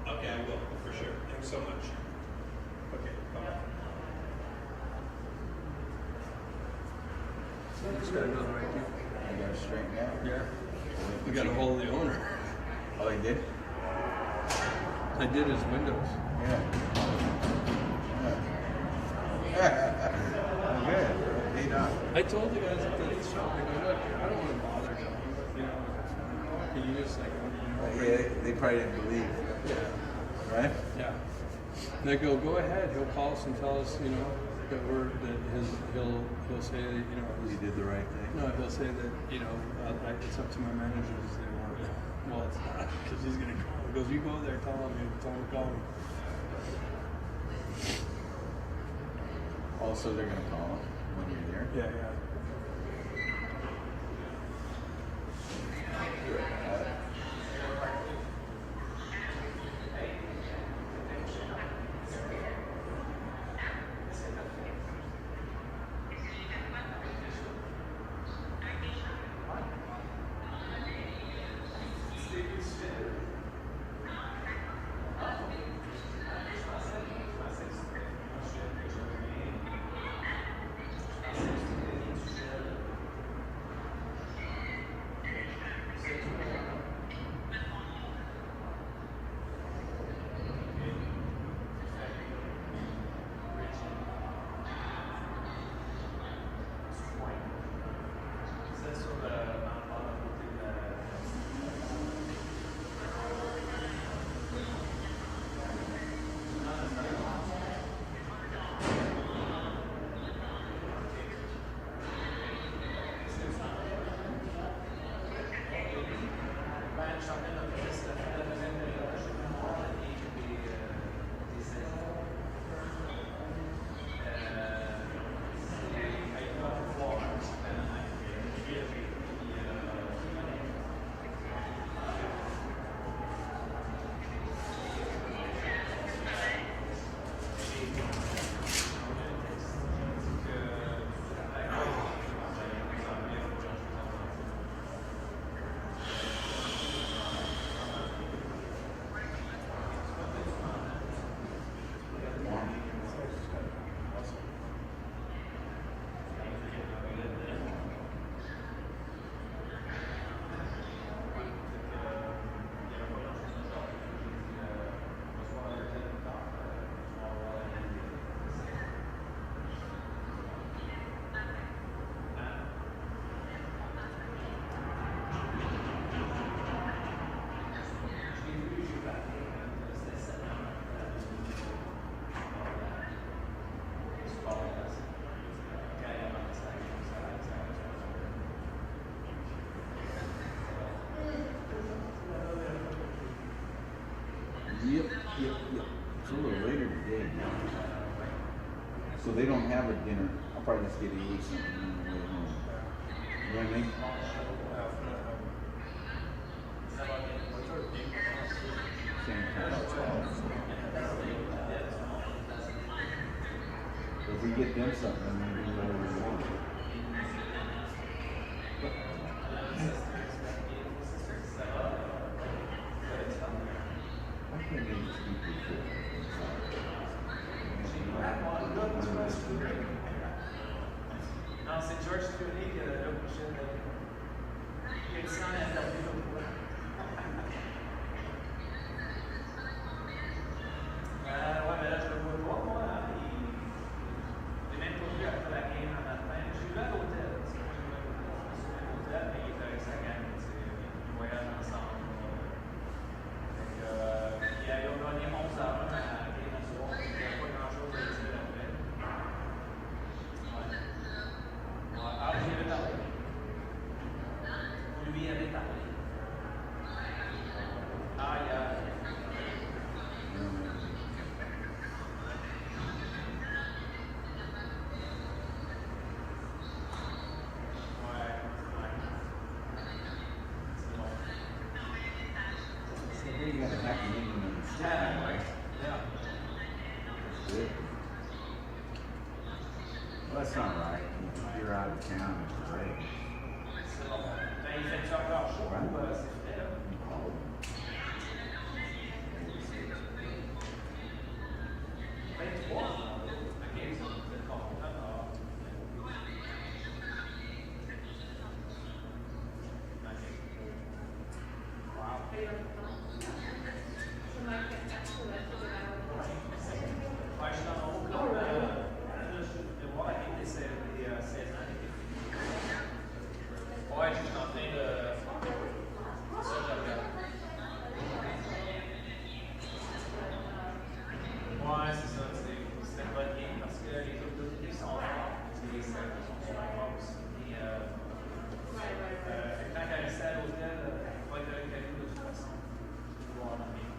Okay, I will, for sure. Thanks so much. Okay, bye. Just got another right here. I got to straighten out. Yeah. We got a hold of the owner. Oh, he did? I did his windows. Yeah. Good. Hey, Doc. I told the guys at the shop, I go, look, I don't want to bother them. You know, can you just like, They probably didn't believe. yeah. Right? Yeah. And I go ahead. He'll call us and tell us, you know, he'll say that, you know, He did the right thing. no, he'll say that, you know, it's up to my managers if they want it. Well, it's not, because he's gonna call. He goes, you go there, tell him to call me. Also, they're going to call him when you're there. Yeah, yeah. don't have a dinner, I'll probably just get to eat something on the way home. You know what I mean? Same time. If we get them something, then we do whatever we want. I can't even speak before. Non, c'est George Clooney qui a la prochaine. Il est sans interview au point. Ouais, mais là, je le vois pas, moi. Hein, j'ai même pas vu après la game en matin. Je suis là à l'hôtel. Je suis à l'hôtel, mais il est avec sa gang. Ils voyagent ensemble. Puis, ils ont gagné 11 à 1 à la game ce soir. Il n'y a pas grand-chose à dire après. Ah, j'y avais parlé. Lui avait parlé. Ah, il y a. You got a happy ending on the story, right? Yeah. That's good. Well, that's not right. You're out of town, it's great. Ben, il fait encore chaud, c'est vrai. Là. You called them. 23, OK, ça, vous êtes content. Ouais, je suis dans mon club. Je vais voir la game des 16 ans. Ouais, je suis en train de. Ça, je regarde. Ouais, c'est ça. C'était une bonne game parce que les autres équipes sont forts. Les Celtics sont super forts aussi. Et, tant qu'à rester à l'hôtel, il va être avec Calou de toute façon. Je vais voir la game.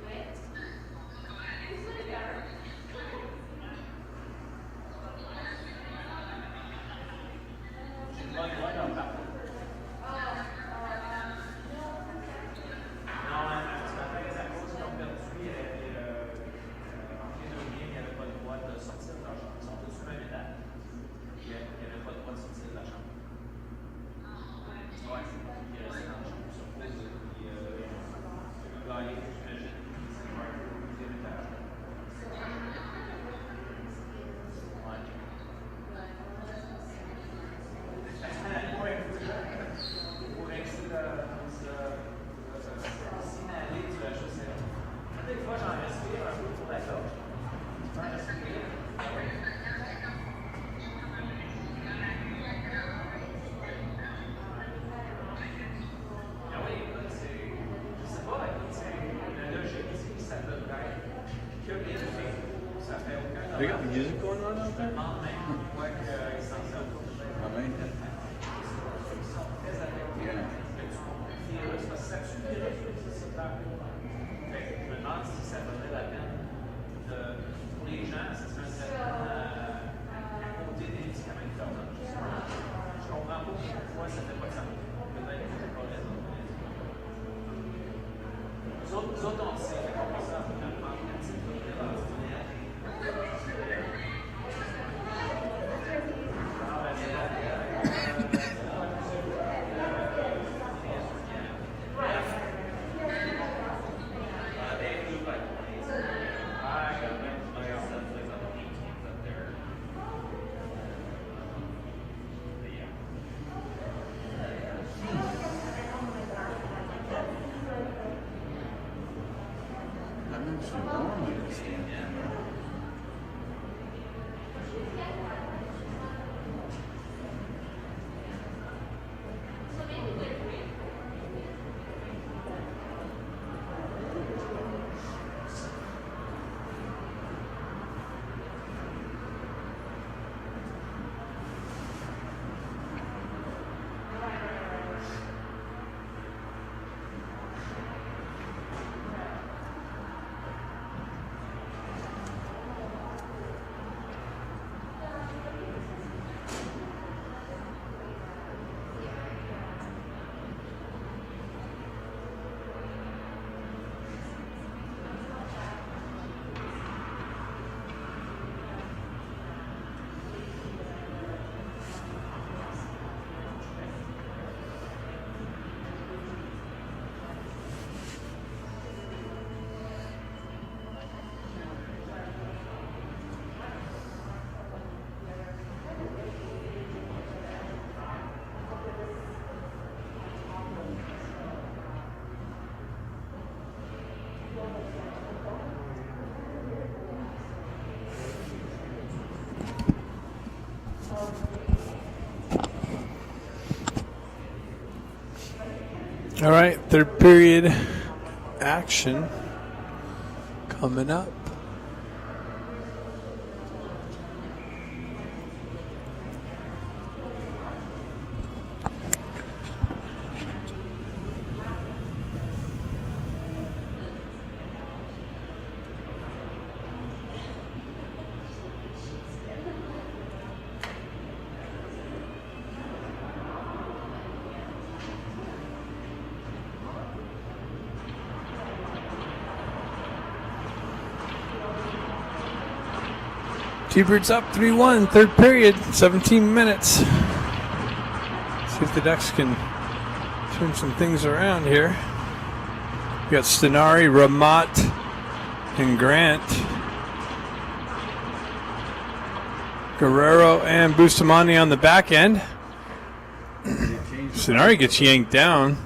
J'ai une bonne voix dans le parcours. Non, ce matin, les Accords qui ont perdu, il y avait manqué deux games, il n'y avait pas le droit de sortir de leur chambre. Ils sont tous sur un médaille. Il n'y avait pas le droit de sortir de la chambre. Ouais, c'est bon. Il est resté dans la chambre sur pause. Il a gagné, j'imagine. C'est un deuxième étage. Ouais. Pour rester dans signaler, tu vas juste être. Des fois, j'en respire un peu pour la gorge. Tu peux en respirer. Ah oui, écoute, je sais pas, la logique ici, ça devrait être que bien fait. Ça fait aucun. They got music going on out Je me there? demande même pourquoi ils s'en sortent. I mean, Ils sont très affectés. yeah. Parce que ça tue les virus, c'est clair. Fait que je me demande si ça vaudrait la peine pour les gens, ça serait un traitement à côté des médicaments de ferment. Je comprends pas pourquoi ça fait pas de sens. Peut-être que c'est pas raison. Nous autres, on sait qu'on passe à un traitement I'm actually warm in this thing. All right, third period action coming up. T-Birds up 3-1, third period, 17 minutes. See if the Ducks can turn some things around here. We got Stenari, Ramat, and Grant. Guerrero and Bustamante on the back end. Stenari gets yanked down.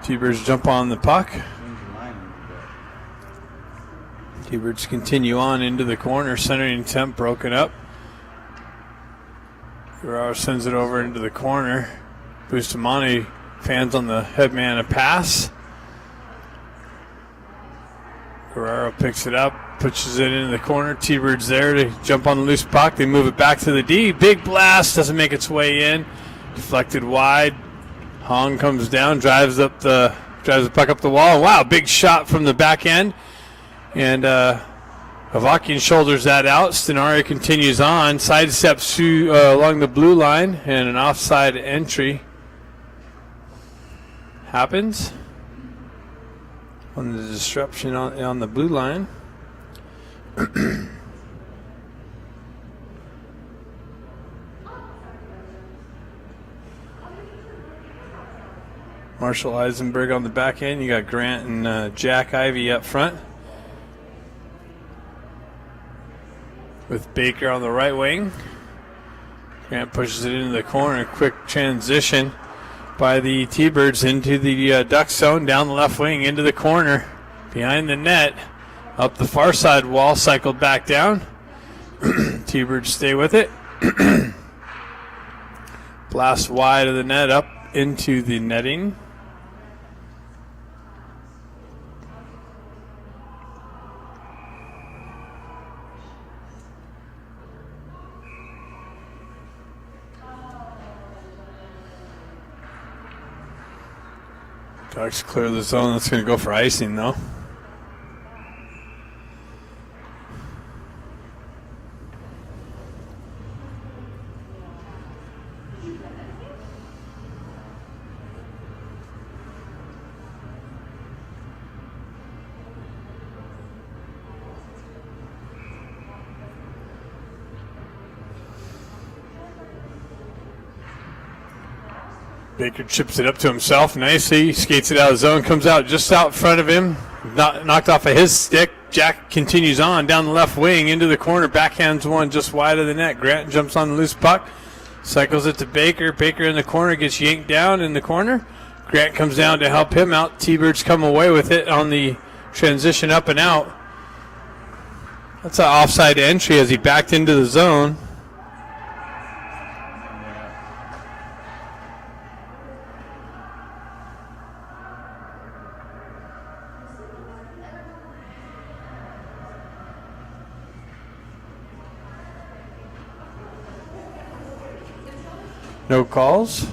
T-Birds jump on the puck. T-Birds continue on into the corner. Centering attempt broken up. Guerrero sends it over into the corner. Bustamante fans on the headman a pass. Guerrero picks it up, pushes it into the corner. T-Birds there to jump on the loose puck. They move it back to the D. Big blast, doesn't make its way in. Deflected wide. Hong comes down, drives the puck up the wall. Wow, big shot from the back end. And Avakian shoulders that out. Stenari continues on. Sidesteps along the blue line. And an offside entry happens on the disruption on the blue line. Marshall Eisenberg on the back end. You got Grant and Jack Ivey up front. With Baker on the right wing. Grant pushes it into the corner. Quick transition by the T-Birds into the Duck zone. Down the left wing into the corner. Behind the net. Up the far side wall. Cycled back down. T-Birds stay with it. Blast wide of the net up into the netting. Ducks clear the zone. That's going to go for icing, though. Baker chips it up to himself nicely, skates it out of the zone, comes out just out in front of him, knocked off of his stick. Jack continues on down the left wing into the corner, backhands one just wide of the net. Grant jumps on the loose puck, cycles it to Baker. Baker in the corner gets yanked down in the corner. Grant comes down to help him out. T-Birds come away with it on the transition up and out. That's an offside entry as he backed into the zone. No calls.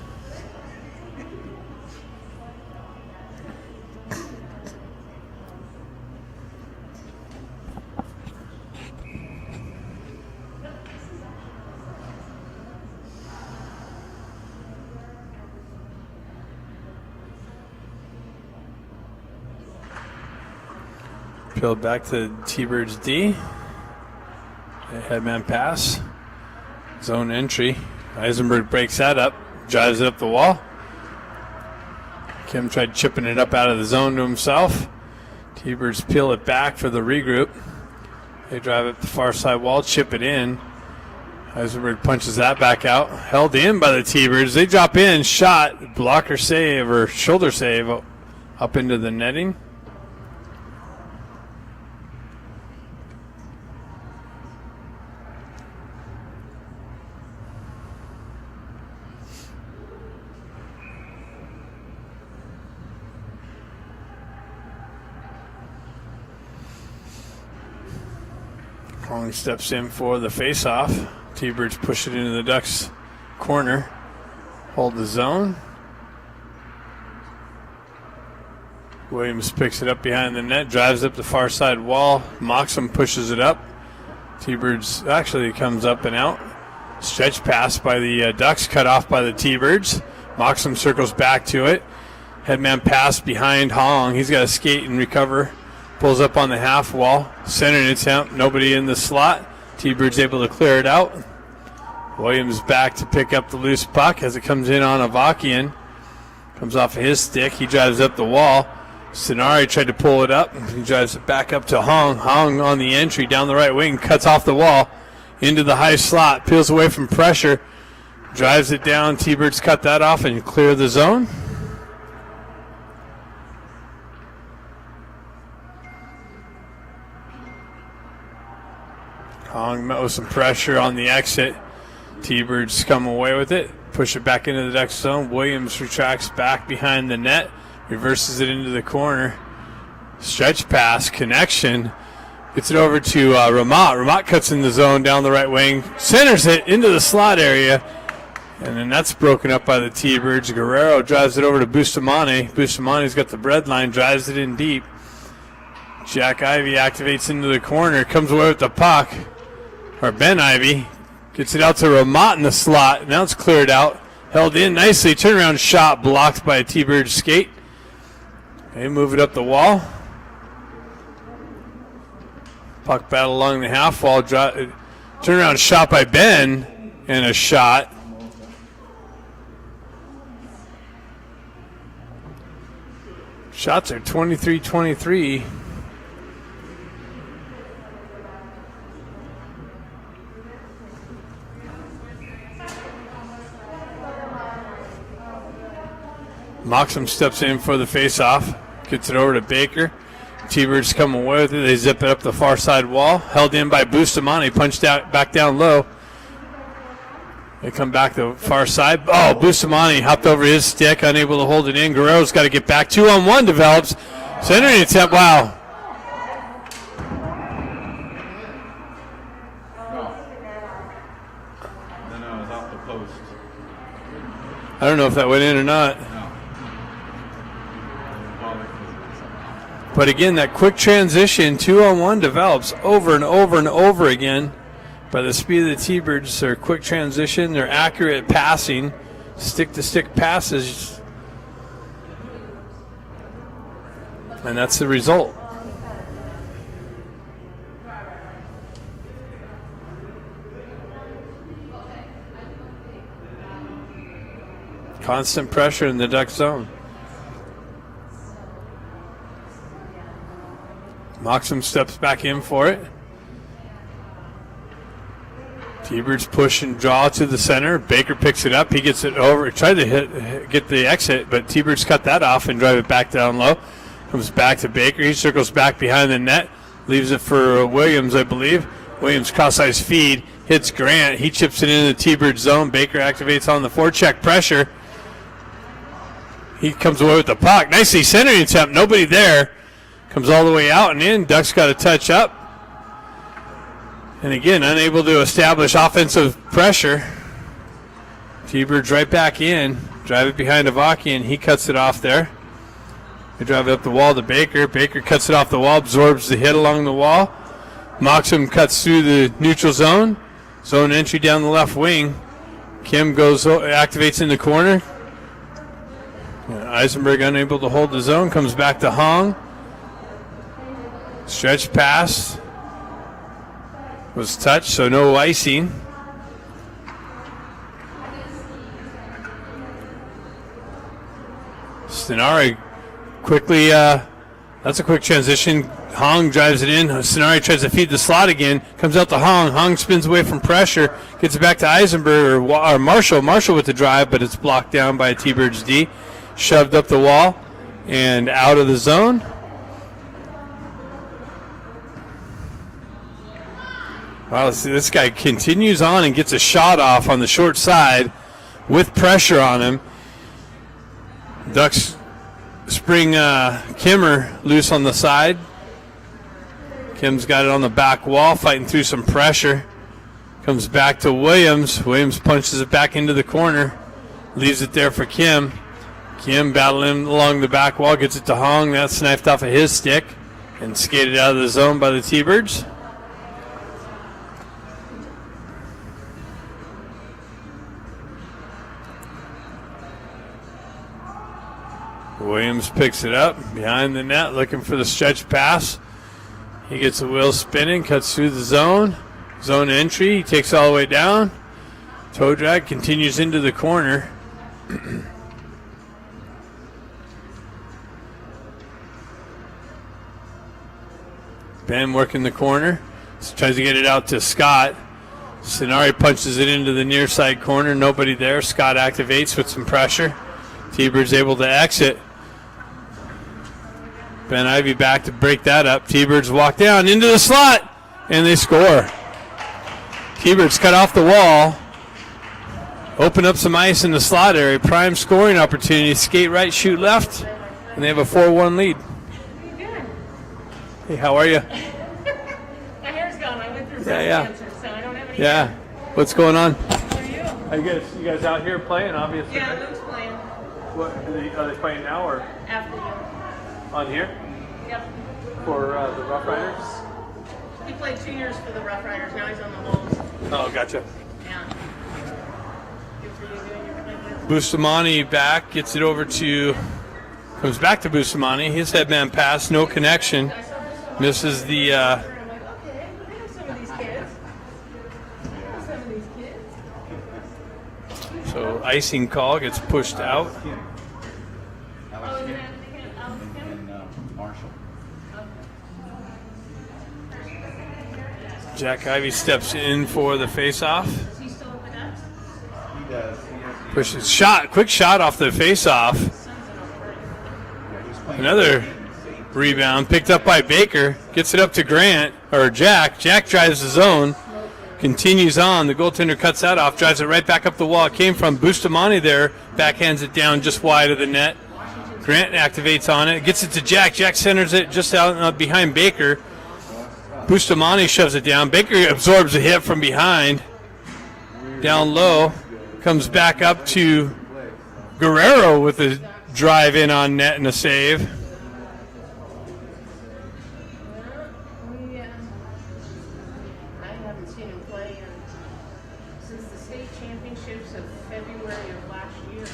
Peeled back to T-Birds D. A headman pass. Zone entry. Eisenberg breaks that up, drives it up the wall. Kim tried chipping it up out of the zone to himself. T-Birds peel it back for the regroup. They drive up the far side wall, chip it in. Eisenberg punches that back out. Held in by the T-Birds. They drop in, shot, blocker save or shoulder save up into the netting. Hong steps in for the face-off. T-Birds push it into the Ducks' corner. Hold the zone. Williams picks it up behind the net, drives up the far side wall. Moxham pushes it up. T-Birds actually comes up and out. Stretch pass by the Ducks, cut off by the T-Birds. Moxham circles back to it. Headman pass behind Hong. He's got to skate and recover. Pulls up on the half wall. Centering attempt. Nobody in the slot. T-Birds able to clear it out. Williams back to pick up the loose puck as it comes in on Avakian. Comes off of his stick. He drives up the wall. Sonari tried to pull it up. He drives it back up to Hong. Hong on the entry down the right wing. Cuts off the wall into the high slot. Peels away from pressure. Drives it down. T-Birds cut that off and clear the zone. Hong met with some pressure on the exit. T-Birds come away with it. Push it back into the Ducks zone. Williams retracts back behind the net. Reverses it into the corner. Stretch pass, connection. Gets it over to Ramat. Ramat cuts in the zone down the right wing. Centers it into the slot area. And then that's broken up by the T-Birds. Guerrero drives it over to Bustamante. Bustamante's got the breadline, drives it in deep. Jack Ivey activates into the corner. Comes away with the puck. Or Ben Ivey. Gets it out to Ramat in the slot. Now it's cleared out. Held in nicely. Turnaround shot blocked by a T-Bird skate. They move it up the wall. Puck battle along the half wall. Turnaround shot by Ben. And a shot. Shots are 23-23. Moxham steps in for the face-off. Gets it over to Baker. T-Birds come away with it. They zip it up the far side wall. Held in by Bustamante. Punched out back down low. They come back to the far side. Oh, Bustamante hopped over his stick. Unable to hold it in. Guerrero's got to get back. 2-on-1 develops. Centering attempt. Wow. No, it was off the post. I don't know if that went in or not. But again, that quick transition, 2-on-1 develops over and over and over again. By the speed of the T-Birds, their quick transition, their accurate passing, stick-to-stick passes. And that's the result. Constant pressure in the Duck zone. Moxham steps back in for it. T-Birds push and draw to the center. Baker picks it up. He gets it over. Tried to get the exit, but T-Birds cut that off and drive it back down low. Comes back to Baker. He circles back behind the net. Leaves it for Williams, I believe. Williams cross-ice feed. Hits Grant. He chips it into the T-Bird zone. Baker activates on the forecheck pressure. He comes away with the puck. Nicely centering attempt. Nobody there. Comes all the way out and in. Ducks got to touch up. And again, unable to establish offensive pressure. T-Birds right back in. Drive it behind Avakian. He cuts it off there. They drive it up the wall to Baker. Baker cuts it off the wall, absorbs the hit along the wall. Moxham cuts through the neutral zone. Zone entry down the left wing. Kim activates in the corner. Eisenberg unable to hold the zone. Comes back to Hong. Stretch pass. Was touched, so no icing. Stenari quickly, that's a quick transition. Hong drives it in. Stenari tries to feed the slot again. Comes out to Hong. Hong spins away from pressure. Gets it back to Eisenberg or Marshall. Marshall with the drive, but it's blocked down by T-Birds D. Shoved up the wall and out of the zone. Wow, this guy continues on and gets a shot off on the short side with pressure on him. Ducks spring Kimmer loose on the side. Kim's got it on the back wall, fighting through some pressure. Comes back to Williams. Williams punches it back into the corner. Leaves it there for Kim. Kim battling along the back wall, gets it to Hong. That's knifed off of his stick and skated out of the zone by the T-Birds. Williams picks it up behind the net, looking for the stretch pass. He gets the wheel spinning, cuts through the zone. Zone entry, he takes all the way down. Toe drag continues into the corner. Ben working the corner. Tries to get it out to Scott. Sonari punches it into the near side corner. Nobody there. Scott activates with some pressure. T-Bird's able to exit. Ben Ivy back to break that up. T-Birds walk down into the slot, and they score. T-Birds cut off the wall. Open up some ice in the slot area. Prime scoring opportunity. Skate right, shoot left, and they have a 4-1 lead. Hey, how are you? My hair's gone. I went through Yeah. cancer, so I don't have any Yeah. What's going on? How are you? You guys out here playing, obviously? Yeah, Luke's playing What, are they playing now or after you. on here Yep. for the Rough Riders? He played 2 years for the Rough Riders. Now he's on the Wolves. Oh, gotcha. Yeah. Good for you doing your thing. Bustamante back, gets it over to, comes back to Bustamante. His headman pass, no connection. Misses the, I'm like, okay, we have some of these kids. Some of these kids. so icing call gets pushed out. Kim. Oh, Alex you Kim. have Alex Kim? And Marshall. Jack Ivy steps in for the face-off. Is he still with us? He does. Pushes shot, quick shot off the face-off. Another rebound picked up by Baker. Gets it up to Grant, or Jack. Jack drives the zone. Continues on. The goaltender cuts that off. Drives it right back up the wall. It came from Bustamante there. Backhands it down just wide of the net. Grant activates on it. Gets it to Jack. Jack centers it just out behind Baker. Bustamante shoves it down. Baker absorbs a hit from behind. Down low. Comes back up to Guerrero with a drive in on net and a save. I haven't seen him play since the state championships of February of last year.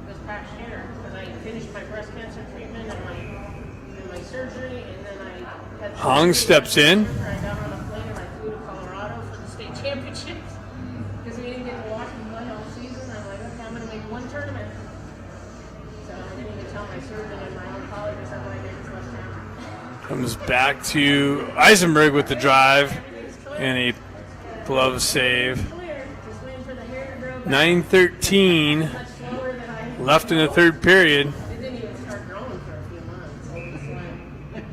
This past year, because I finished my breast cancer treatment and my surgery, and then I had Hong steps in. I got on a plane and I flew to Colorado for the state championships because we didn't get to watch them play all season. I'm like, okay, I'm going to make one tournament. So I didn't even tell my surgeon and my oncologist I'm going to make this last time. Comes back to Eisenberg with the drive and a glove save. Clear, just waiting for the hair to grow back. 9:13 Much slower than I. left in the third period. It didn't even start growing for a few months. It was like,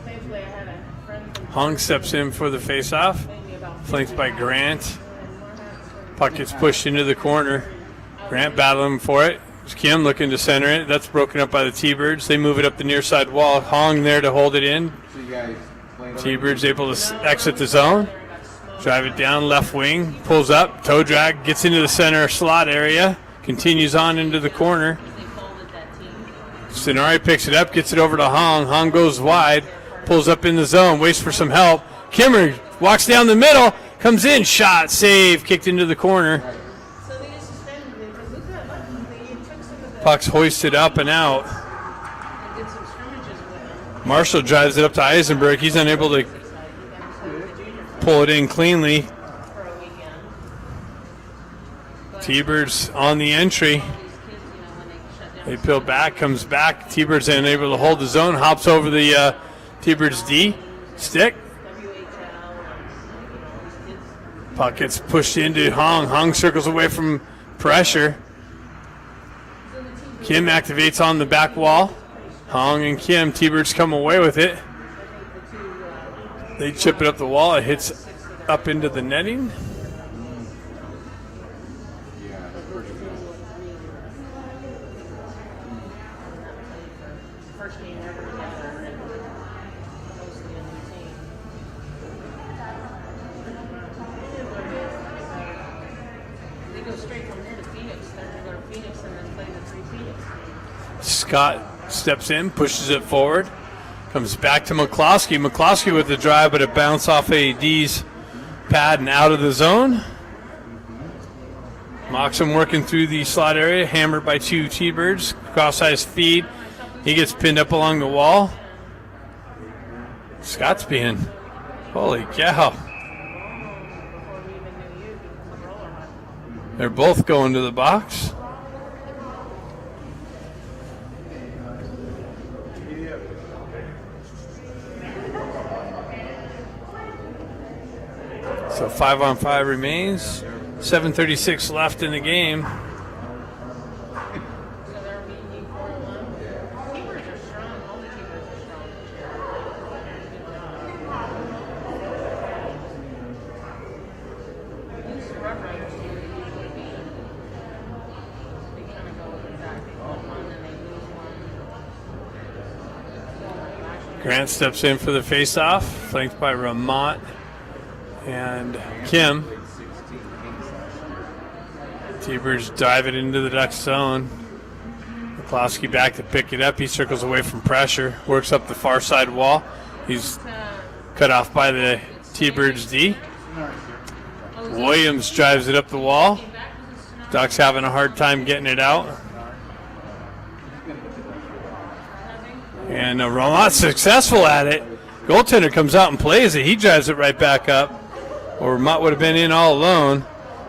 thankfully, I had a friend from Hong steps in for the face-off. telling me about Flanked by Grant. and more hats. Puck gets pushed into the corner. Grant battling for it. Kim looking to center it. That's broken up by the T-Birds. They move it up the near side wall. Hong there to hold it in. So you guys played T-Birds able to exit the zone. Drive it down left wing. Pulls up. Toe drag. Gets into the center slot area. Continues on into the corner. They folded that team. Sonari picks it up. Gets it over to Hong. Hong goes wide. Pulls up in the zone. Waits for some help. Kimmer walks down the middle. Comes in. Shot. Save. Kicked into the corner. So they just suspended it because look at they took some of the. Puck's hoisted up and out. They did some scrimmages with them. Marshall drives it up to Eisenberg. He's unable to pull it in cleanly. For a weekend. T-Birds on the entry. These kids, when they shut down. They peel back, comes back. T-Birds unable to hold the zone. Hops over the T-Birds D stick. WHL, these kids. Puck gets pushed into Hong. Hong circles away from pressure. Kim activates on the back wall. Hong and Kim. T-Birds come away with it. They chip it up the wall. It hits up into the netting. First game ever together. And mostly in go straight from there to Phoenix. They're going to go to Phoenix and then play the 3 Phoenix. Scott steps in, pushes it forward, comes back to McCloskey. McCloskey with the drive, but it bounced off AD's pad and out of the zone. Moxham working through the slot area, hammered by 2 T-Birds. Cross-ice feed. He gets pinned up along the wall. Scott's being, holy cow. Before we even knew you, because of roller hockey. They're both going to the box. So 5-on-5 remains. 7:36 left in the game. So they're beating you 4-1. Keepers are strong. All the keepers are strong this year. These Rough Riders team usually beat. They kind of go with that. They win one and they lose one. Grant steps in for the face-off, flanked by Ramont and Kim. T-Birds dive it into the Ducks zone. McCloskey back to pick it up. He circles away from pressure, works up the far side wall. He's cut off by the T-Birds D. Williams drives it up the wall. Ducks having a hard time getting it out. And Ramont successful at it. Goaltender comes out and plays it. He drives it right back up. Or Mott would have been in all alone.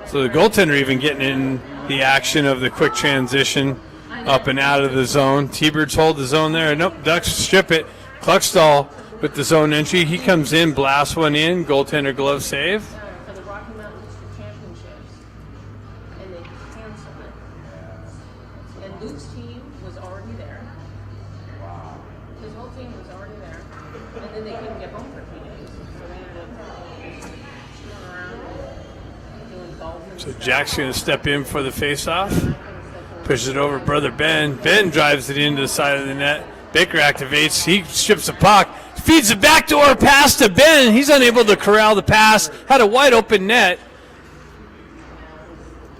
So the goaltender even getting in the action of the quick transition up and out of the zone. T-Birds hold the zone there. Nope, Ducks strip it. Kluckstall with the zone entry. He comes in, blasts one in. Goaltender glove save. For the Rocky Mountain District Championships, and they canceled it. And Luke's team was already there. His whole team was already there, and then they couldn't get home for a few days, so they ended up screwing around and doing golf. So Jack's going to step in for the face-off. Pushes it over Brother Ben. Ben drives it into the side of the net. Baker activates. He strips the puck. Feeds the backdoor pass to Ben. He's unable to corral the pass. Had a wide open net.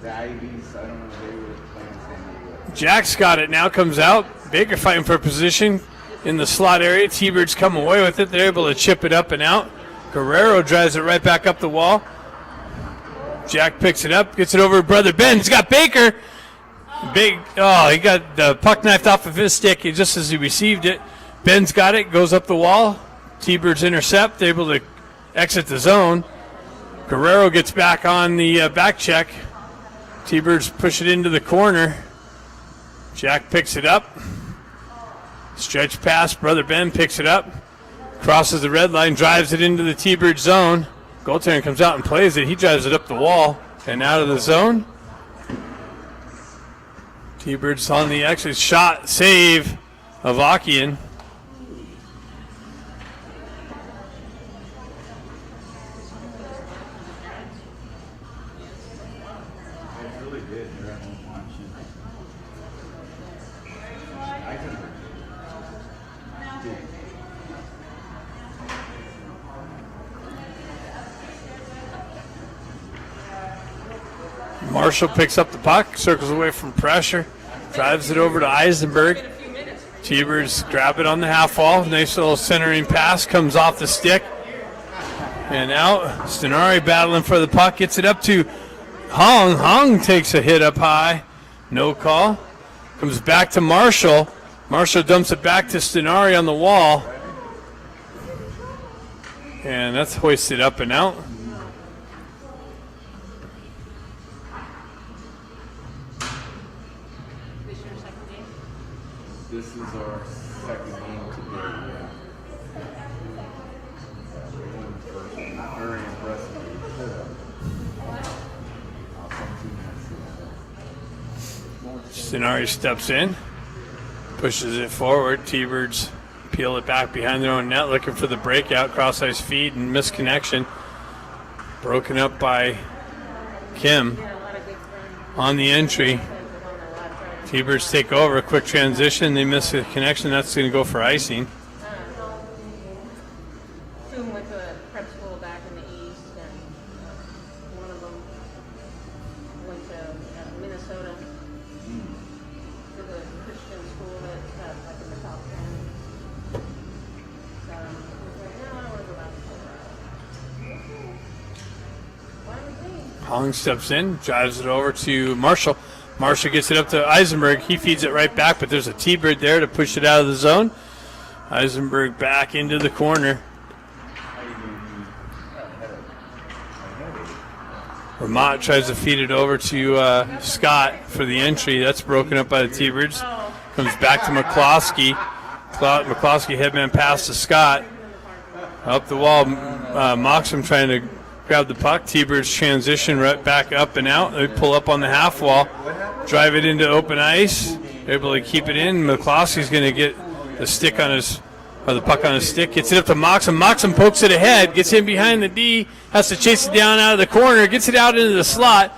The Ivies, I don't know if they were playing San Diego. Jack's got it now. Comes out. Baker fighting for position in the slot area. T-Birds come away with it. They're able to chip it up and out. Guerrero drives it right back up the wall. Jack picks it up. Gets it over to Brother Ben. He's got Baker. He got the puck knifed off of his stick just as he received it. Ben's got it, goes up the wall. T-Birds intercept, able to exit the zone. Guerrero gets back on the back check. T-Birds push it into the corner. Jack picks it up. Stretch pass, Brother Ben picks it up. Crosses the red line, drives it into the T-Bird zone. Goaltender comes out and plays it. He drives it up the wall and out of the zone. T-Birds on the exit shot, save of Akian. It's really good. They're at home watching. I can. Marshall picks up the puck, circles away from pressure, drives it over to Eisenberg. T-Birds grab it on the half wall. Nice little centering pass, comes off the stick. And out. Stenari battling for the puck, gets it up to Hong. Hong takes a hit up high. No call. Comes back to Marshall. Marshall dumps it back to Stenari on the wall. And that's hoisted up and out. This is our second game today. Very impressive. Stenari steps in, pushes it forward. T-Birds peel it back behind their own net, looking for the breakout, cross-ice feed and misconnection. Broken up by Kim on the entry. T-Birds take over, a quick transition. They miss the connection. That's going to go for icing. Two went to prep school back in the East, and one of them went to Minnesota. For the Christian school that's like in the top 10. So I was like, no, I don't want to go back to Colorado. Okay. Why would we? Hong steps in, drives it over to Marshall. Marshall gets it up to Eisenberg. He feeds it right back, but there's a T-bird there to push it out of the zone. Eisenberg back into the corner. Ramat tries to feed it over to Scott for the entry. That's broken up by the T-birds. Comes back to McCloskey. McCloskey headman pass to Scott. Up the wall, Moxham trying to grab the puck. T-birds transition right back up and out. They pull up on the half wall, drive it into open ice. They're able to keep it in. McCloskey's going to get the stick on his, or the puck on his stick. Gets it up to Moxham. Moxham pokes it ahead. Gets in behind the D. Has to chase it down out of the corner. Gets it out into the slot.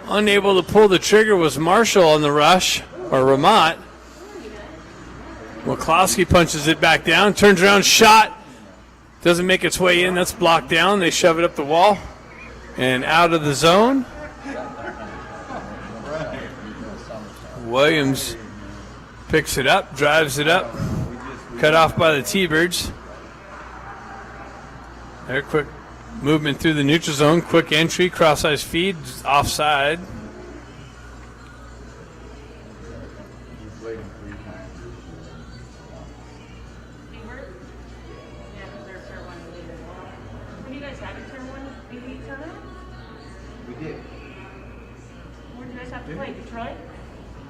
Unable to pull the trigger was Marshall on the rush, or Ramat. McCloskey punches it back down. Turns around, shot. Doesn't make its way in. That's blocked down. They shove it up the wall and out of the zone. Williams picks it up, drives it up. Cut off by the T-birds. There, quick movement through the neutral zone. Quick entry, cross-ice feed, offside. Detroit?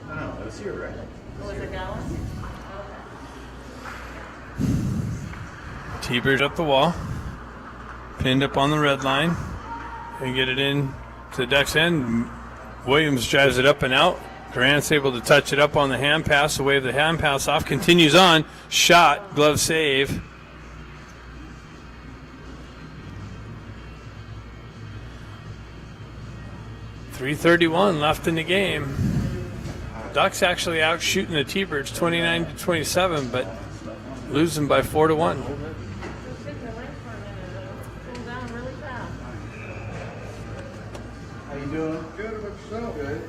No, it was here, right? Or was it Dallas? T-bird up the wall. Pinned up on the red line. They get it in to the Ducks end. Williams drives it up and out. Grant's able to touch it up on the hand pass. To wave the hand pass off. Continues on. Shot. Glove save. .331 left in the game. Ducks actually out shooting the T-birds 29-27, but losing by 4-1. How you doing? Good about yourself. Good.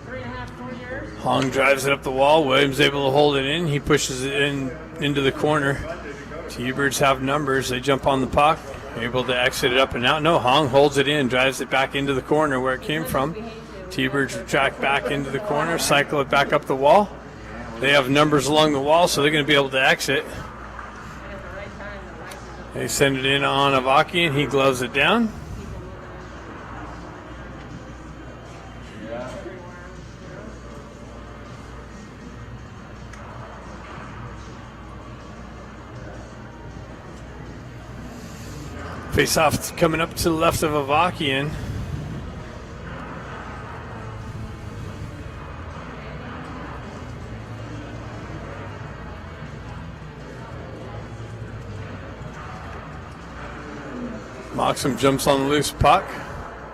3.5, 4 years. Hong drives it up the wall. Williams able to hold it in. He pushes it in into the corner. T-birds have numbers. They jump on the puck. Able to exit it up and out. No, Hong holds it in, drives it back into the corner where it came from. T-birds track back into the corner, cycle it back up the wall. They have numbers along the wall, so they're going to be able to exit. They send it in on Avakian. He gloves it down. Face-off coming up to the left of Avakian. Moxham jumps on the loose puck.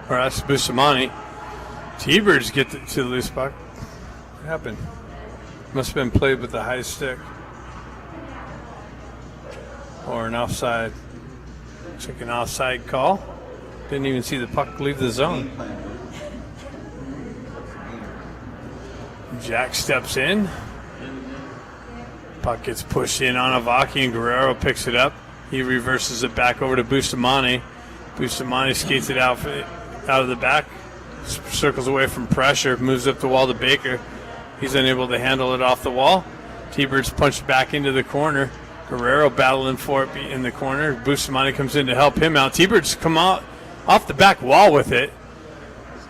Or that's Bustamante. T-birds get to the loose puck. What happened? Must have been played with the high stick. Or an offside. Looks like an offside call. Didn't even see the puck leave the zone. Jack steps in. Puck gets pushed in on Avaki and Guerrero picks it up. He reverses it back over to Bustamante. Bustamante skates it out of the back. Circles away from pressure. Moves up the wall to Baker. He's unable to handle it off the wall. T-birds punched back into the corner. Guerrero battling for it in the corner. Bustamante comes in to help him out. T-birds come out off the back wall with it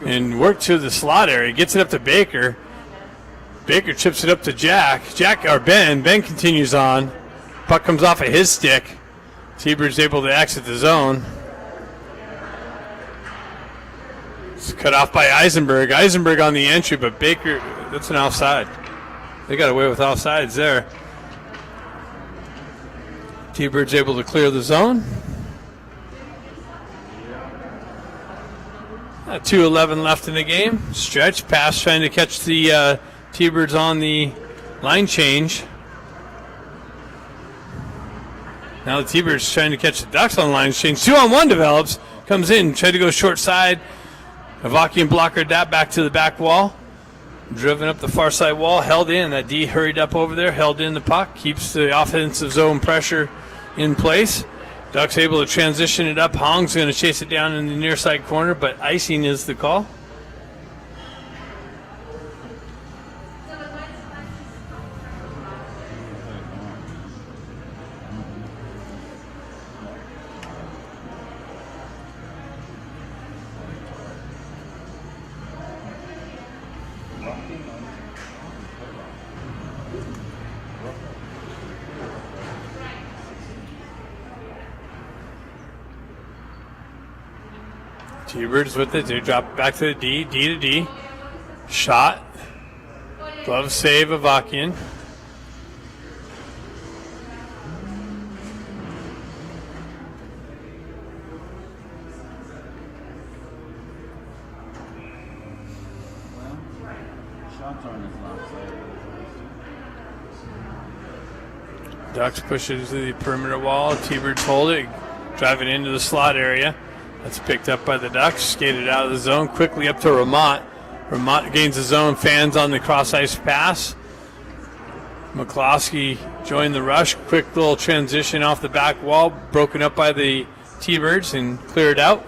and work to the slot area. Gets it up to Baker. Baker chips it up to Jack. Ben continues on. Puck comes off of his stick. T-birds able to exit the zone. It's cut off by Eisenberg. Eisenberg on the entry, but Baker, that's an offside. They got away with offsides there. T-birds able to clear the zone. 2:11 left in the game. Stretch pass trying to catch the T-birds on the line change. Now the T-birds trying to catch the Ducks on the line change. 2-on-1 develops. Comes in. Tried to go short side. Avakian blockered that back to the back wall. Driven up the far side wall, held in. That D hurried up over there, held in the puck, keeps the offensive zone pressure in place. Ducks able to transition it up. Hong's going to chase it down in the near side corner, but icing is the call. T-Birds with it. They drop back to the D. D to D. Shot. Glove save of Avakian. Shots aren't as lopsided as Ducks push it to the perimeter wall. T-Birds hold it. Drive it into the slot area. That's picked up by the Ducks. Skated out of the zone. Quickly up to Ramat. Ramat gains the zone. Fans on the cross-ice pass. McCloskey joined the rush. Quick little transition off the back wall. Broken up by the T-Birds and cleared out.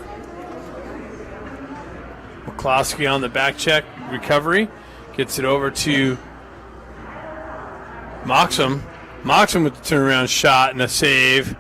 McCloskey on the back check. Recovery. Gets it over to Moxham. Moxham with the turnaround shot and a save.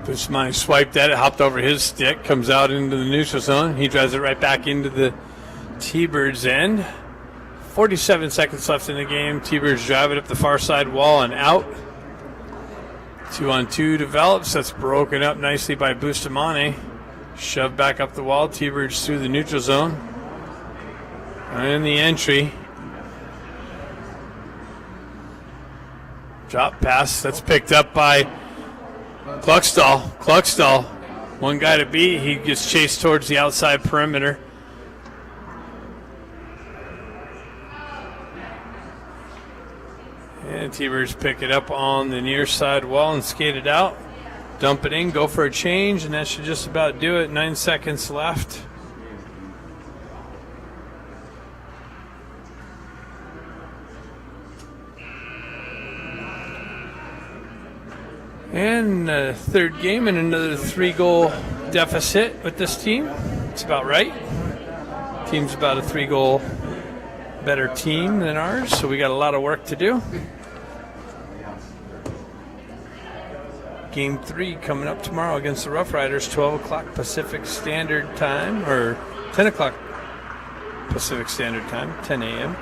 Bustamante swiped at it, hopped over his stick, comes out into the neutral zone. He drives it right back into the T-Birds' end. 47 seconds left in the game. T-Birds drive it up the far side wall and out. 2-on-2 develops. That's broken up nicely by Bustamante. Shoved back up the wall. T-Birds through the neutral zone. And the entry. Drop pass. That's picked up by Kluckstall, one guy to beat. He gets chased towards the outside perimeter. And T-Birds pick it up on the near side wall and skate it out. Dump it in, go for a change, and that should just about do it. 9 seconds left. And third game and another 3-goal deficit with this team. It's about right. Team's about a 3-goal better team than ours, so we got a lot of work to do. Game 3 coming up tomorrow against the Rough Riders, 12 o'clock Pacific Standard Time, or 10 o'clock Pacific Standard Time, 10 a.m.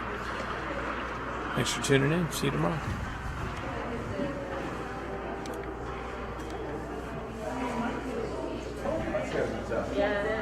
Thanks for tuning in. See you tomorrow. Yeah, it is.